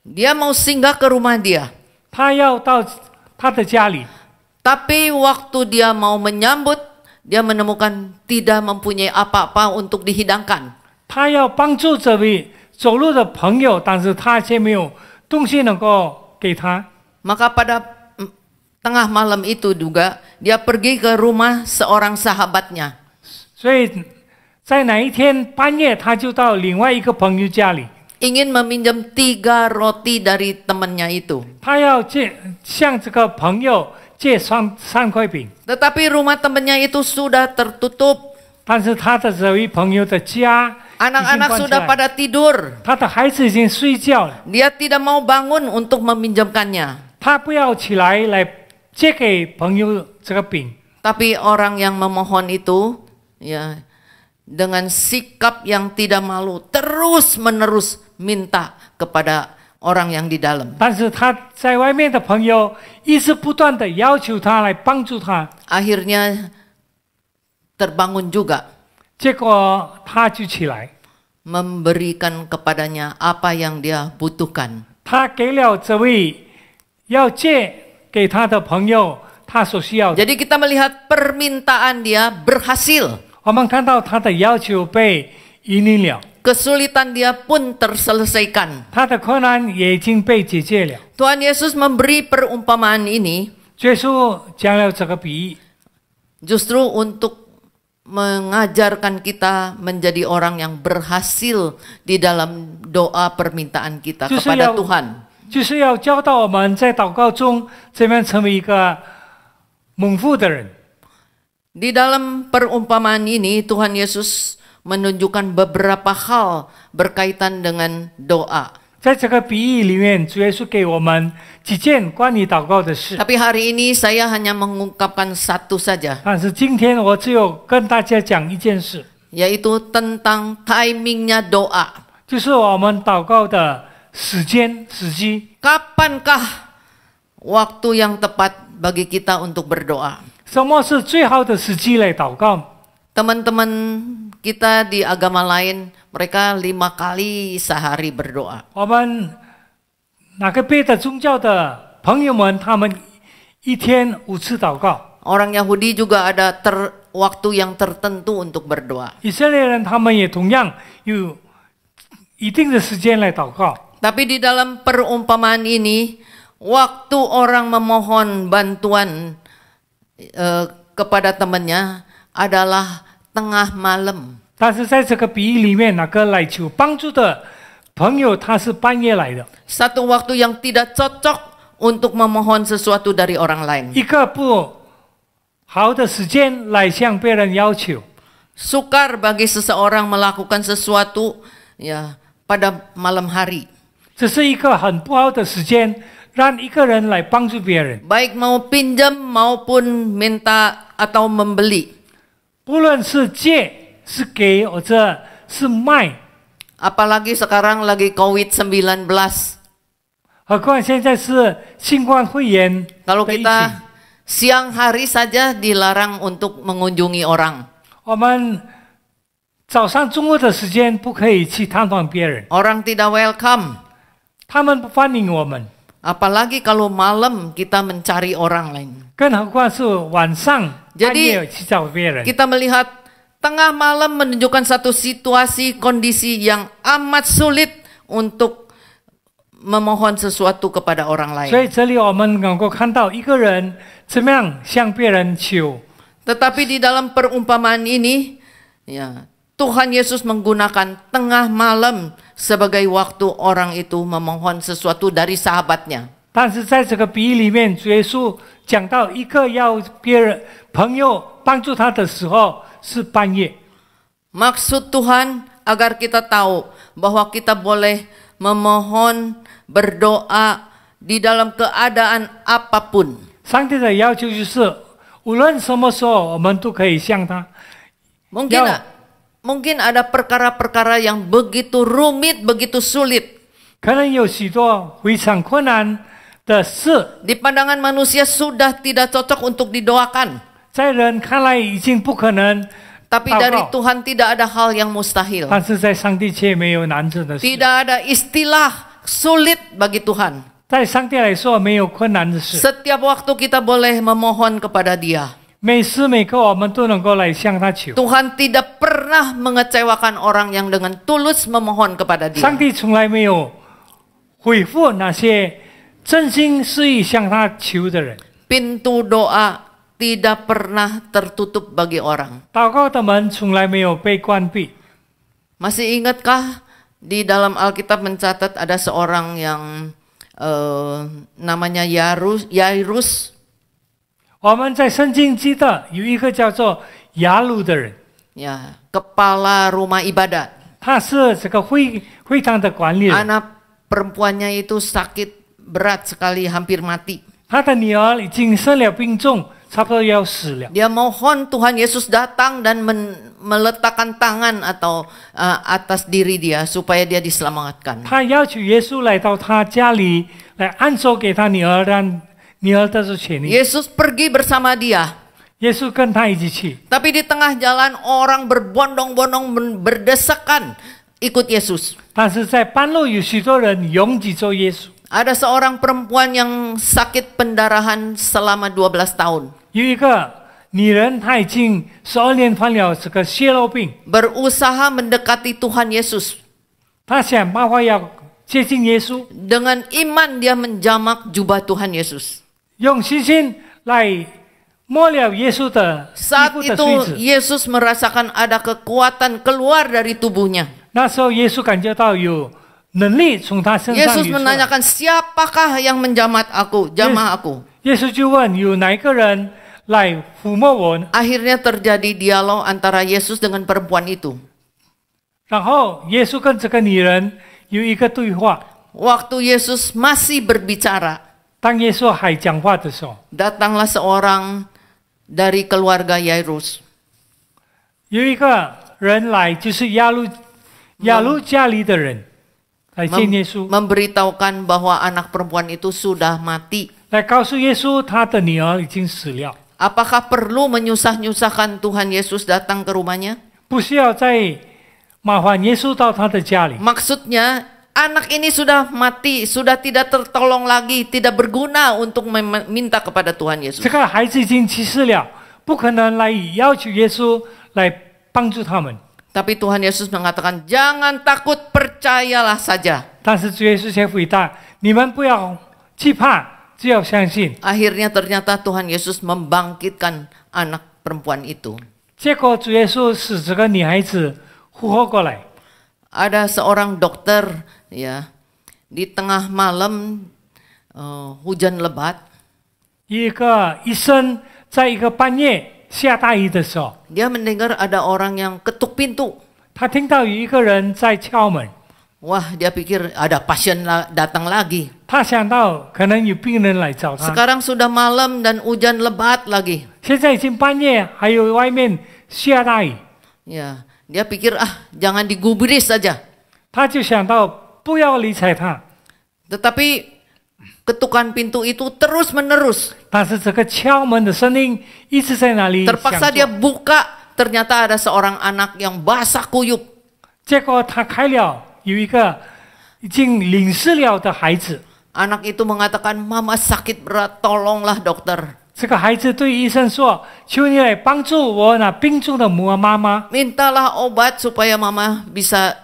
Dia mau singgah ke rumah dia. 他要到他的家里， Tapi waktu dia mau menyambut, dia menemukan tidak mempunyai apa-apa untuk dihidangkan. 他要帮助这位走路的朋友，但是他却没有东西能够给他。 Maka pada tengah malam itu juga dia pergi ke rumah seorang sahabatnya. 所以在哪一天半夜，他就到另外一个朋友家里， Ingin meminjam 3 roti dari temannya itu. 他要向这个朋友借3块饼， Tetapi rumah temannya itu sudah tertutup. 但是他的这位朋友的家 Anak-anak sudah pada tidur. 他的孩子已经睡觉了， Dia tidak mau bangun untuk meminjamkannya. 他不要起来借给朋友这个饼。 Tapi orang yang memohon itu, ya, dengan sikap yang tidak malu, terus-menerus minta kepada orang yang di dalam. 但是他在外面的朋友一直不断的要求他来帮助他， Akhirnya terbangun juga, 结果他就起来， memberikan kepadanya apa yang dia butuhkan. 他给了这位要借给他的朋友他所需要的。 Jadi kita melihat permintaan dia berhasil. 我们看到他的要求被引领了， Kesulitan dia pun terselesaikan. 他的困难也已经被解决了。 Tuhan Yesus memberi perumpamaan ini 耶稣讲了这个比喻， justru untuk mengajarkan kita menjadi orang yang berhasil di dalam doa permintaan kita kepada Tuhan. 就是要教导我们在祷告中怎么样成为一个蒙福的人。 Di dalam perumpamaan ini Tuhan Yesus menunjukkan beberapa hal berkaitan dengan doa. 在这个比喻里面，主耶稣给我们几件关于祷告的事。 Tapi hari ini saya hanya mengungkapkan satu saja, 但是今天我只有跟大家讲一件事， yaitu tentang timingnya doa. 就是我们祷告的时机。 Kapankah waktu yang tepat bagi kita untuk berdoa? 什么是最好的时机来祷告？ Teman-teman kita di agama lain, mereka 5 kali sehari berdoa. 我们哪个别的宗教的朋友们，他们一天5次祷告。 Orang Yahudi juga ada waktu yang tertentu untuk berdoa. 以色列人他们也同样有一定的时间来祷告。 Tapi di dalam perumpamaan ini, waktu orang memohon bantuan kepada temannya adalah tengah malam. 但是在这个比喻里面，那个来求帮助的朋友，他是半夜来的， Satu waktu yang tidak cocok untuk memohon sesuatu dari orang lain. 一个不好的时间来向别人要求。 Sukar bagi seseorang melakukan sesuatu ya pada malam hari. 这是一个很不好的时间，让一个人来帮助别人， Baik mau pinjam maupun minta atau membeli. 不论是借、是给或者是卖。 Apalagi sekarang lagi COVID-19. 何况现在是新冠肺炎 Kalau 的疫情， kita siang hari saja dilarang untuk mengunjungi orang. 我们早上、中午的时间不可以去探访别人， Orang tidak welcome. 他们不欢迎我们。 Apalagi kalau malam kita mencari orang lain. 更何况是晚上半夜去找别人。 Kita melihat tengah malam menunjukkan satu situasi kondisi yang amat sulit untuk memohon sesuatu kepada orang 所 lain. 以这里我们能够看到一个人怎么样向别人求。 Tetapi di dalam perumpamaan ini, ya, Tuhan Yesus menggunakan tengah malam sebagai waktu orang itu memohon sesuatu dari sahabatnya. 但是在这个比喻里面，主耶稣讲到一个要别人朋友帮助他的时候是半夜。 Maksud Tuhan agar kita tahu bahwa kita boleh memohon, berdoa di dalam keadaan apapun. 上帝的要求就是，无论什么时候，我们都可以向他。 Mungkin ada perkara-perkara yang begitu rumit, begitu sulit. 可能有许多非常困难的事， Di pandangan manusia sudah tidak cocok untuk didoakan. 在人看来已经不可能， Tapi dari Tuhan tidak ada hal yang mustahil. 但是在上帝却没有难成的事。 Tidak ada istilah sulit bagi Tuhan. 在上帝来说，没有困难的事。 Setiap waktu kita boleh memohon kepada Dia. 每时每刻，我们都能够来向他求。 Tuhan tidak pernah mengecewakan orang yang dengan tulus memohon kepada 上 Dia. 帝从来没有回复那些真心实意向他求的人。 Pintu doa tidak pernah tertutup bagi orang. 祷告的门从来没有被关闭。 Masih ingatkah di dalam Alkitab mencatat ada seorang yang namanya Yairus? 我们在圣经记得有一个叫做雅鲁的人， Ya, kepala rumah ibadat. 他是这个会堂的管理人， Anak perempuannya itu sakit berat sekali, hampir mati. 他的女儿已经生了病重，差不多要死了。 Dia mohon Tuhan Yesus datang dan meletakkan tangan atau atas diri dia supaya dia diselamatkan. 他要求耶稣来到他家里，来按手给他女儿，让女儿得到痊愈。 Yesus pergi bersama dia. 耶稣跟他一起去， Tapi di tengah jalan orang berbondong-bondong berdesakan ikut Yesus. 但是在半路有许多人拥挤着耶稣。 Ada seorang perempuan yang sakit pendarahan selama 12 tahun. 有一个女人，她已经12年患了这个血肉病， Berusaha mendekati Tuhan Yesus. 她想办法要接近耶稣， Dengan iman dia menjamak jubah Tuhan Yesus. 用信心来摸了耶稣的衣 Saat 服的 itu 穗子。 Yesus merasakan ada kekuatan keluar dari tubuhnya. 那时候耶稣感觉到有能力从他身上 Yesus 流出来。 menanyakan siapakah yang menjamat aku, jamah aku. 耶稣就问有哪一个人来抚摸我呢？ Akhirnya terjadi dialog antara Yesus dengan perempuan itu. 然后耶稣跟这个女人有一个对话。 Waktu Yesus masih berbicara, 当耶稣还讲话的时候， datanglah seorang dari keluarga Yairus. 有一个人来，就是雅鲁家里的人来见耶稣， Memberitahukan bahwa anak perempuan itu sudah mati. 来告诉耶稣他的女儿已经死了。Apakah perlu menyusah-nyusahkan Tuhan Yesus datang ke rumahnya? 不需要再麻烦耶稣到他的家里。 Maksudnya anak ini sudah mati, sudah tidak tertolong lagi, tidak berguna untuk meminta kepada Tuhan Yesus. 这个孩子已经去世了，不可能来要求耶稣来帮助他们。 Tapi Tuhan Yesus mengatakan, jangan takut, percayalah saja. 但是主耶稣却回答：你们不要惧怕，只要相信。 Akhirnya ternyata Tuhan Yesus membangkitkan anak perempuan itu. 结果主耶稣使这个女孩子复活过来。 Ada seorang dokter, ya, di tengah malam hujan lebat, 一个医生在一个半夜下大雨的时候， dia mendengar ada orang yang ketuk pintu. 他听到有一个人在敲门， Wah, dia pikir ada pasien datang lagi. 他想到可能有病人来找他。 Sekarang sudah malam dan hujan lebat lagi. 现在已经半夜，还有外面下大雨， Ya, dia pikir jangan digubris saja. 他就想到不要理睬他。 Tetapi ketukan pintu itu terus menerus. 但是这个敲门的声音一直在那里响 Terpaksa dia 作。 buka, ternyata ada seorang anak yang basah kuyup. 结果他开了，有一个已经领事了的孩子。 Anak itu mengatakan, "Mama sakit berat, tolonglah dokter." 这个孩子对医生说：“求你来帮助我那病重的妈妈， Mintalah obat supaya mama bisa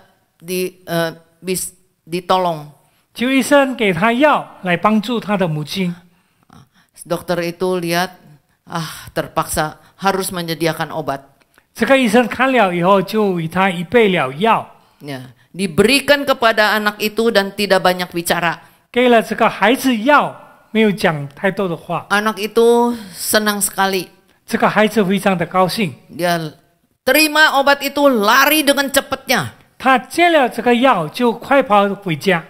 ditolong. 求医生给他药来帮助他的母亲。” Dokter itu lihat, terpaksa harus menyediakan obat. 这个医生看了以后，就为他预备了药， Ya, diberikan kepada anak itu dan tidak banyak bicara. 给了这个孩子药，没有讲太多的话。 Anak itu senang sekali. 这个孩子非常的高兴， Dia terima obat itu, lari dengan cepatnya. 他接了这个药就快跑回家。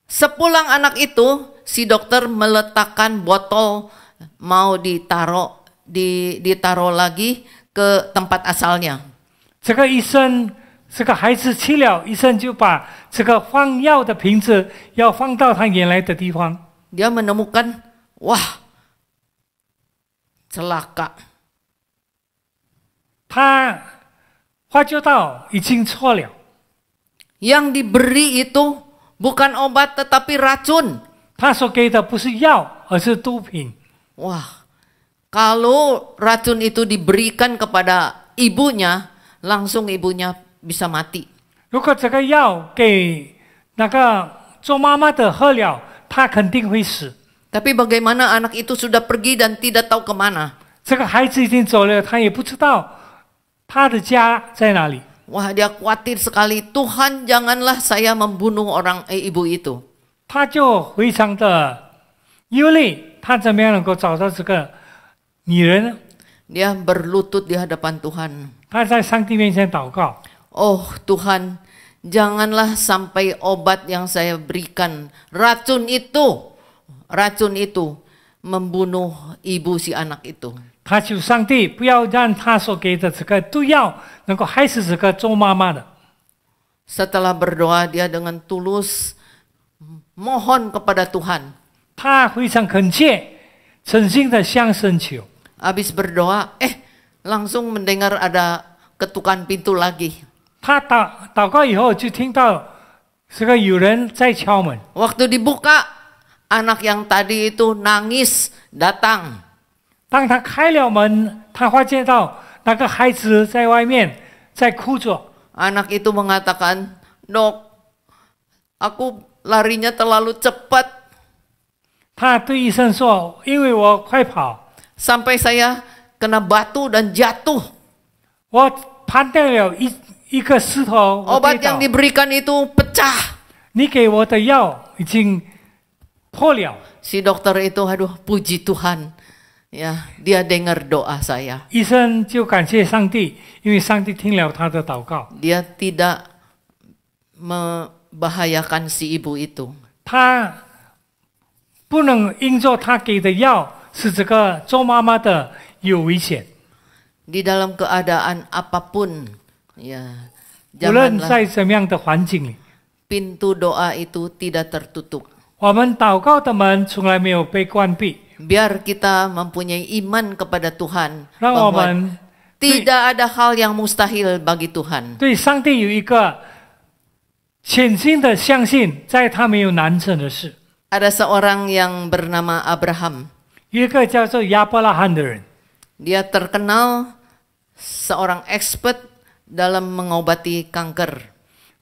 Sepulang anak itu, si dokter meletakkan botol mau ditaruh lagi ke tempat asalnya. 这个医生，这个孩子去了，医生就把这个放药的瓶子要放到他原来的地方。 Dia menemukan, wah, celaka. 他发觉到已经错了， Yang diberi itu bukan obat tetapi racun. 他所给的不是药，而是毒品。 Wah, kalau racun itu diberikan kepada ibunya, langsung ibunya bisa mati. 如果这个药给那个做妈妈的喝了，他肯定会死。 Tapi bagaimana anak itu sudah pergi dan tidak tahu kemana? 这个孩子已经走了，他也不知道他的家在哪里。 Wah, dia khawatir sekali. Tuhan, janganlah saya membunuh ibu itu. 他就非常的忧虑，他怎么样能够找到这个女人呢？ Dia berlutut di hadapan Tuhan. 他在上帝面前祷告。 Oh Tuhan, janganlah sampai obat yang saya berikan, racun itu membunuh ibu si anak itu. 他求上帝不要让他所给的这个毒药能够害死这个做妈妈的。 Setelah berdoa, dia dengan tulus mohon kepada Tuhan. 他非常恳切、诚心的向神求。 Habis berdoa, langsung mendengar ada ketukan pintu lagi. 他祷告以后，就听到这个有人在敲门。 Waktu dibuka, anak yang tadi itu nangis datang. 当他开了门，他发现到那个孩子在外面在哭着。 Anak itu mengatakan, "Dok, aku larinya terlalu cepat 他对医生说：“因为我快跑， sampai saya kena batu dan jatuh. 我攀掉了一个石头，我 Obat 跌倒 yang diberikan itu pecah." 你给我的药已经破了。 Si dokter itu, aduh, puji Tuhan. Ya, dia dengar doa saya. 医生就感谢上帝，因为上帝听了他的祷告， Dia tidak membahayakan si ibu itu. 他不能因着他给的药使这个做妈妈的有危险。 Di dalam keadaan apapun, ya, 无论 janganlah 在怎么样的环境里， pintu doa itu tidak tertutup. 我们祷告的门从来没有被关闭， Biar kita mempunyai iman kepada Tuhan 让我 bahwa 们 tidak ada hal yang mustahil bagi Tuhan. 对上帝有一个全心的相信，在他没有难成的事。 Ada seorang yang bernama Abraham. 有一个叫做亚伯拉罕的人， Dia terkenal seorang expert dalam mengobati kanker.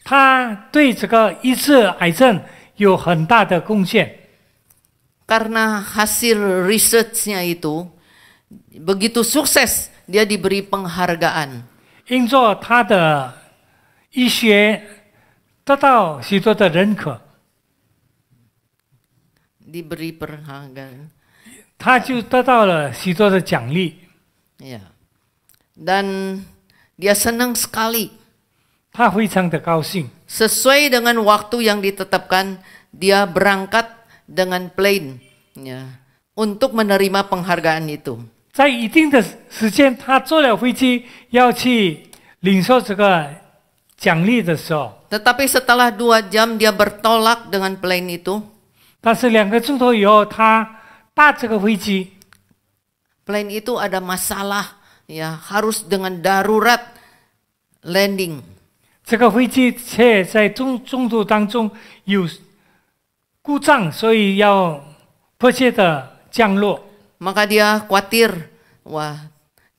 他对这个医治癌症有很大的贡献。 Karena hasil research-nya itu begitu sukses, dia diberi penghargaan. 因着他的医学得到许多的认可， Diberi penghargaan. 他就得到了许多的奖励。 Ya. Dan dia senang sekali. 他非常的高兴， Sesuai dengan waktu yang ditetapkan, dia berangkat dengan plane ya, untuk menerima penghargaan itu. 在一定的时间，他坐了飞机要去领受这个奖励的时候， Tetapi setelah 2 jam dia bertolak dengan plane itu. 但是2个钟头以后，他搭这个飞机， Plane itu ada masalah ya, harus dengan darurat landing. 这个飞机却在中途当中有故障，所以要迫切的降落。 Maka dia khawatir, wah,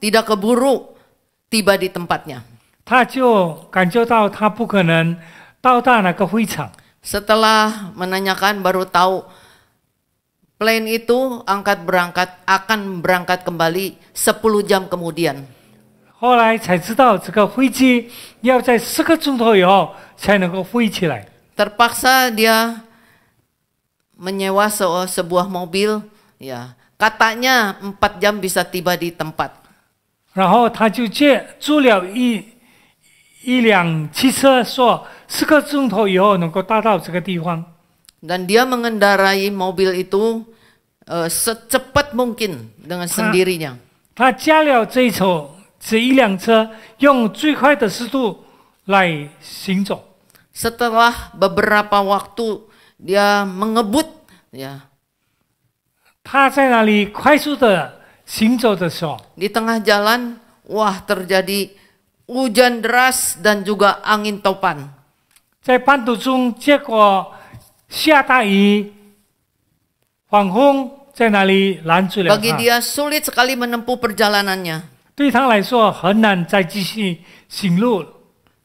tidak keburu tiba di tempatnya. 他就感觉到他不可能到达那个会场。 Setelah menanyakan baru tahu plane itu akan berangkat kembali 10 jam kemudian. 后来才知道，这个飞机要在10个钟头以后才能够飞起来。 Terpaksa dia menyewa sebuah mobil, ya, katanya 4 jam bisa tiba di tempat. 然后他就租了一辆汽车，说10个钟头以后能够达到这个地方。 Dan dia mengendarai mobil itu secepat mungkin dengan sendirinya. 他加了这一辆车，用最快的速度来行走。 Setelah beberapa waktu dia mengebut, ya, 他在那里快速的行走的时候， di tengah jalan, wah, terjadi hujan deras dan juga angin topan. 在半途中，结果下大雨，狂风在那里拦住了 Bagi 他。 dia sulit sekali menempuh perjalanannya. 对他来说很难再继续行路。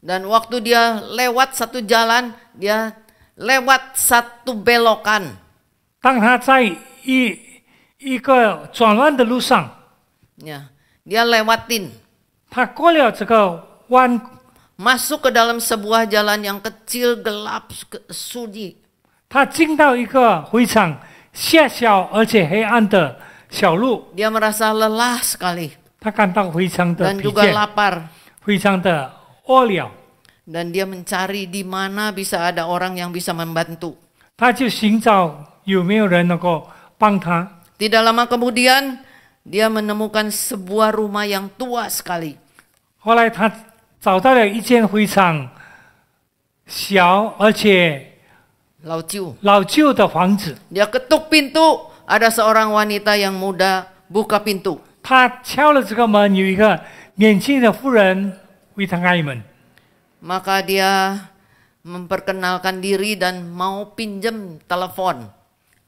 Dan waktu dia lewat satu jalan, dia lewat satu belokan. 当他在一个转弯的路上， Ya, dia lewatin. 他过了这个弯， Masuk ke dalam sebuah jalan yang kecil, gelap, sunyi. 他进到一个非常狭小而且黑暗的小路， Dia merasa lelah sekali 他感到非常的 dan 疲 juga 倦， lapar. 非常的饿了。 Dan dia mencari di mana bisa ada orang yang bisa membantu. 他就寻找有没有人能够帮他。 Tidak lama kemudian, dia menemukan sebuah rumah yang tua sekali. 后来他找到了一间非常小而且 Lauciu. 老旧的房子， Dia ketuk pintu, ada seorang wanita yang muda buka pintu. 他敲了这个门，有一个年轻的妇人为他开门。 Maka dia memperkenalkan diri dan mau pinjam telepon.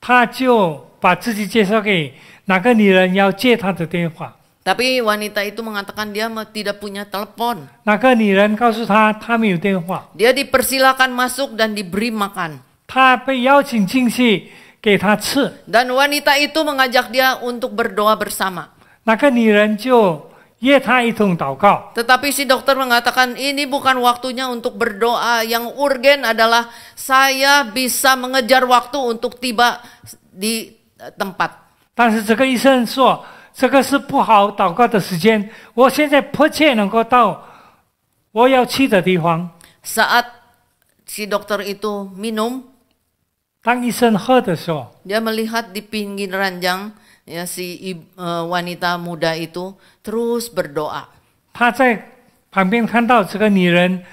他就把自己介绍给哪个女人要借他的电话， Tapi wanita itu mengatakan dia tidak punya telepon. 那个女人告诉他她没有电话， Dia dipersilakan masuk dan diberi makan. 他被邀请进去给他吃， Dan wanita itu mengajak dia untuk berdoa bersama. 那个女人就约他一同祷告。 Tetapi si dokter mengatakan ini bukan waktunya untuk berdoa. Yang urgen adalah saya bisa mengejar waktu untuk tiba di tempat. 但是这个医生说，这个是不好祷告的时间，我现在迫切能够到我要去的地方。 Saat si dokter itu minum, 当医生喝的时候， dia melihat di pinggir ranjang ya wanita muda itu terus berdoa. 他在旁边看到这个女人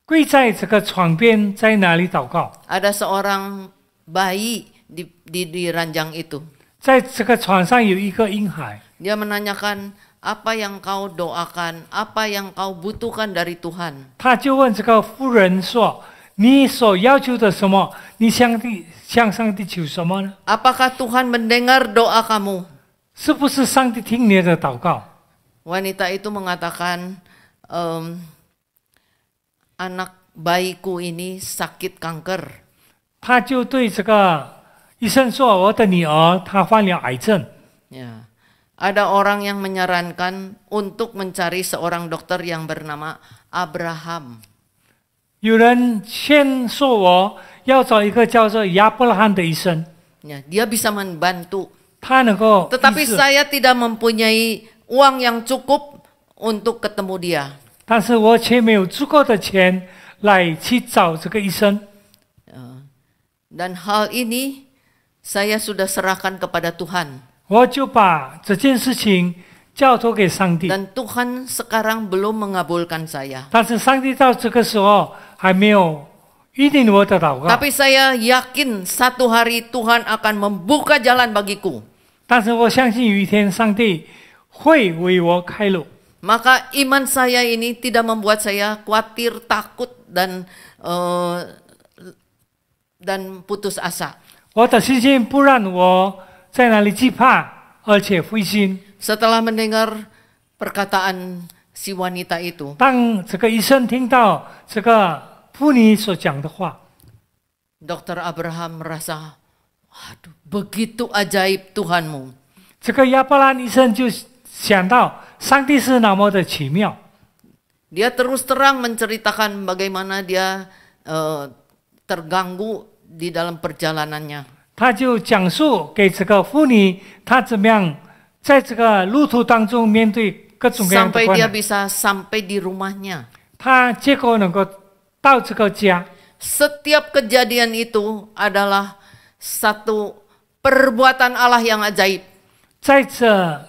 跪在这个床边，在那里祷告。 Ada seorang bayi di ranjang itu. 在这个船上有一个婴孩， Dia menanyakan, apa yang kau doakan, apa yang kau butuhkan dari Tuhan. 他就问这个妇人说：“你所要求的什么？你向上帝求什么呢？ Apakah Tuhan mendengar doa kamu? 是不是上帝听你的祷告？” Wanita itu mengatakan, anak bayiku ini sakit kanker. 他就对这个医生说：“我的女儿她患了癌症。” Ya. Ada orang yang menyarankan untuk mencari seorang dokter yang bernama Abraham. 有人劝说我要找一个叫做亚伯拉罕的医生， Ya, dia bisa membantu. 他能够 Tetapi 医治。 saya tidak mempunyai uang yang cukup untuk ketemu dia. 但是我却没有足够的钱来去找这个医生。 Dan hal ini saya sudah serahkan kepada Tuhan. 我就把这件事情交托给上帝， Dan Tuhan sekarang belum mengabulkan saya. 但是上帝到这个时候还没有预定我的祷告。 Tapi saya yakin satu hari Tuhan akan membuka jalan bagiku. 但是我相信有一天上帝会为我开路。 Maka iman saya ini tidak membuat saya khawatir, takut, dan putus asa. 我的信心不让我在那里惧怕，而且灰心。 Setelah mendengar perkataan si wanita itu, 当这个医生听到这个妇女所讲的话， Dr. Abraham merasa, waduh, begitu ajaib Tuhanmu. 这个亚伯拉罕医生就想到上帝是那么的奇妙。 Dia terus terang menceritakan bagaimana dia terganggu di dalam perjalanannya. 他就讲述给这个妇女，她怎么样在这个路途当中面对各种各样的 Sampai 困 dia 难， bisa sampai di rumahnya. 她结果能够到这个家。 Setiap kejadian itu adalah satu perbuatan Allah yang ajaib. 在这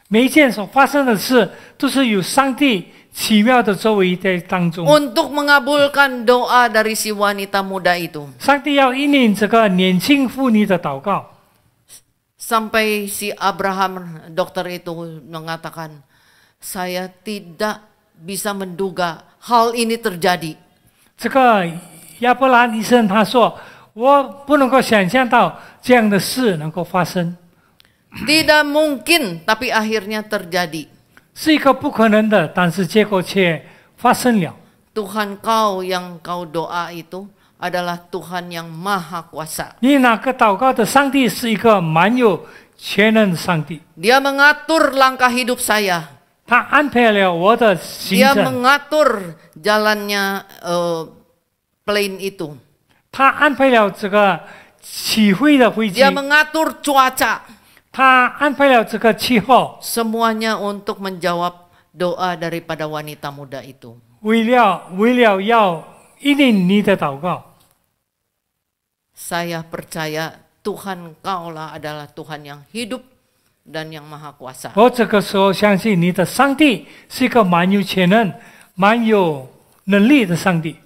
每一件所发生的事，都是有上帝奇妙的作为在当中。 Untuk mengabulkan doa dari si wanita muda itu. 上帝要引领这个年轻妇女的祷告， Sampai si Abraham, dokter itu mengatakan, saya tidak bisa menduga hal ini terjadi. 这个亚伯拉罕医生他说：“我不能够想象到这样的事能够发生， Tidak mungkin, tapi akhirnya terjadi. 是一个不可能的，但是结果却发生了。 Tuhan kau yang kau doa itu adalah Tuhan yang maha kuasa. 你那个祷告的上帝是一个蛮有全能的上帝， Dia mengatur langkah hidup saya. 他安排了我的行 Dia 程， mengatur jalannya plane itu. 他安排了这个起飞的飞机， Dia mengatur cuaca. 他安排了这个气候， Semuanya untuk menjawab doa daripada wanita muda itu. 为了要引领你的祷告。 Saya percaya Tuhan kaulah adalah Tuhan yang hidup dan yang maha kuasa. 我这个时候相信你的上帝是一个蛮有全能、蛮有能力的上帝。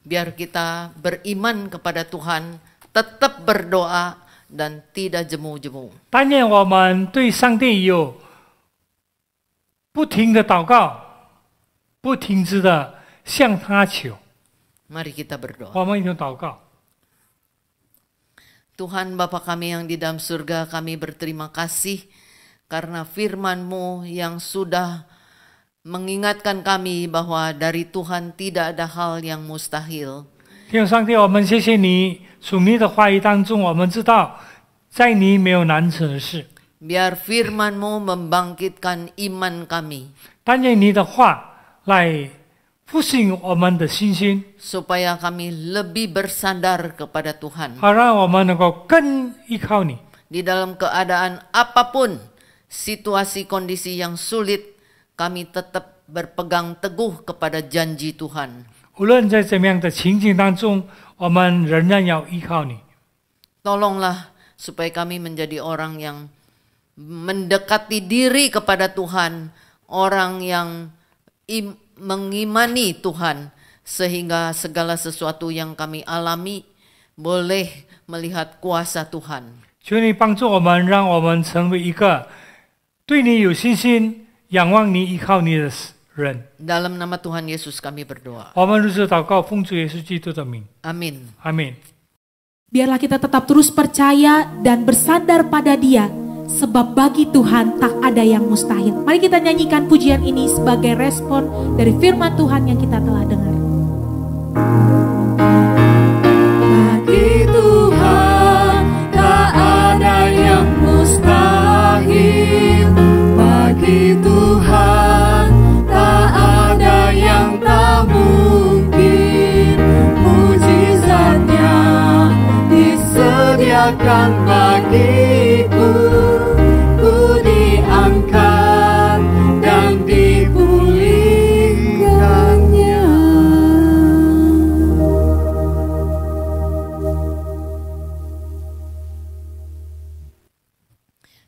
Biar kita beriman kepada Tuhan, tetap berdoa dan tidak jemu-jemu. 但愿我们对上帝有不停的祷告，不停止的向他求。 Mari kita berdoa. 我们一同祷告。 Tuhan Bapa kami yang di dalam surga, kami berterima kasih karena firman-Mu yang sudah mengingatkan kami bahwa dari Tuhan tidak ada hal yang mustahil. 天父上帝，我们谢谢你，从你的话语当中，我们知道在你没有难成的事。 Biar firman-Mu membangkitkan iman kami, 但愿你的话来复兴我们的信心， supaya kami lebih bersandar kepada Tuhan. 好让我们能够更依靠你。 Di dalam keadaan apapun, situasi kondisi yang sulit, kami tetap berpegang teguh kepada janji Tuhan. 无论在怎么样的情景当中，我们仍然要依靠你。 Tolonglah supaya kami menjadi orang yang mendekati diri kepada Tuhan, orang yang mengimani Tuhan, sehingga segala sesuatu yang kami alami boleh melihat kuasa Tuhan. 求你帮助我们，让我们成为一个对你有信心、仰望你、依靠你的人。 Dalam nama Tuhan Yesus kami berdoa. 我们如此祷告，奉主耶稣基督的名， Amin. 阿门。 Biarlah kita tetap terus percaya dan bersandar pada Dia, sebab bagi Tuhan tak ada yang mustahil. Mari kita nyanyikan pujian ini sebagai respon dari firman Tuhan yang kita telah dengar. Bagi Tuhan tak ada yang mustahil. Bagi Tuhan tak ada yang tak mungkin. Mujizatnya disediakan bagiku. Ku diangkat dan dipulihkannya.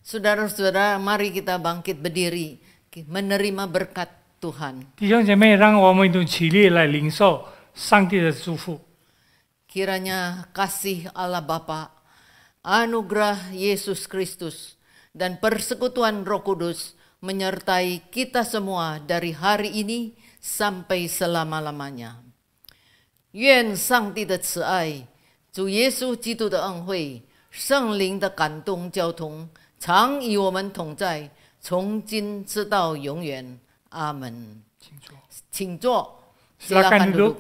Saudara-saudara, mari kita bangkit berdiri menerima berkat Tuhan. 弟兄姐妹，让我们一同起立来领受上帝的祝福。 Kiranya kasih Allah Bapa, anugerah Yesus Kristus, dan persekutuan Roh Kudus menyertai kita semua dari hari ini sampai selama-lamanya. 愿上帝的慈爱、主耶稣基督的恩惠、圣灵的感动交通，常与我们同在，从今直到永远。阿门。请坐， Silakan duduk.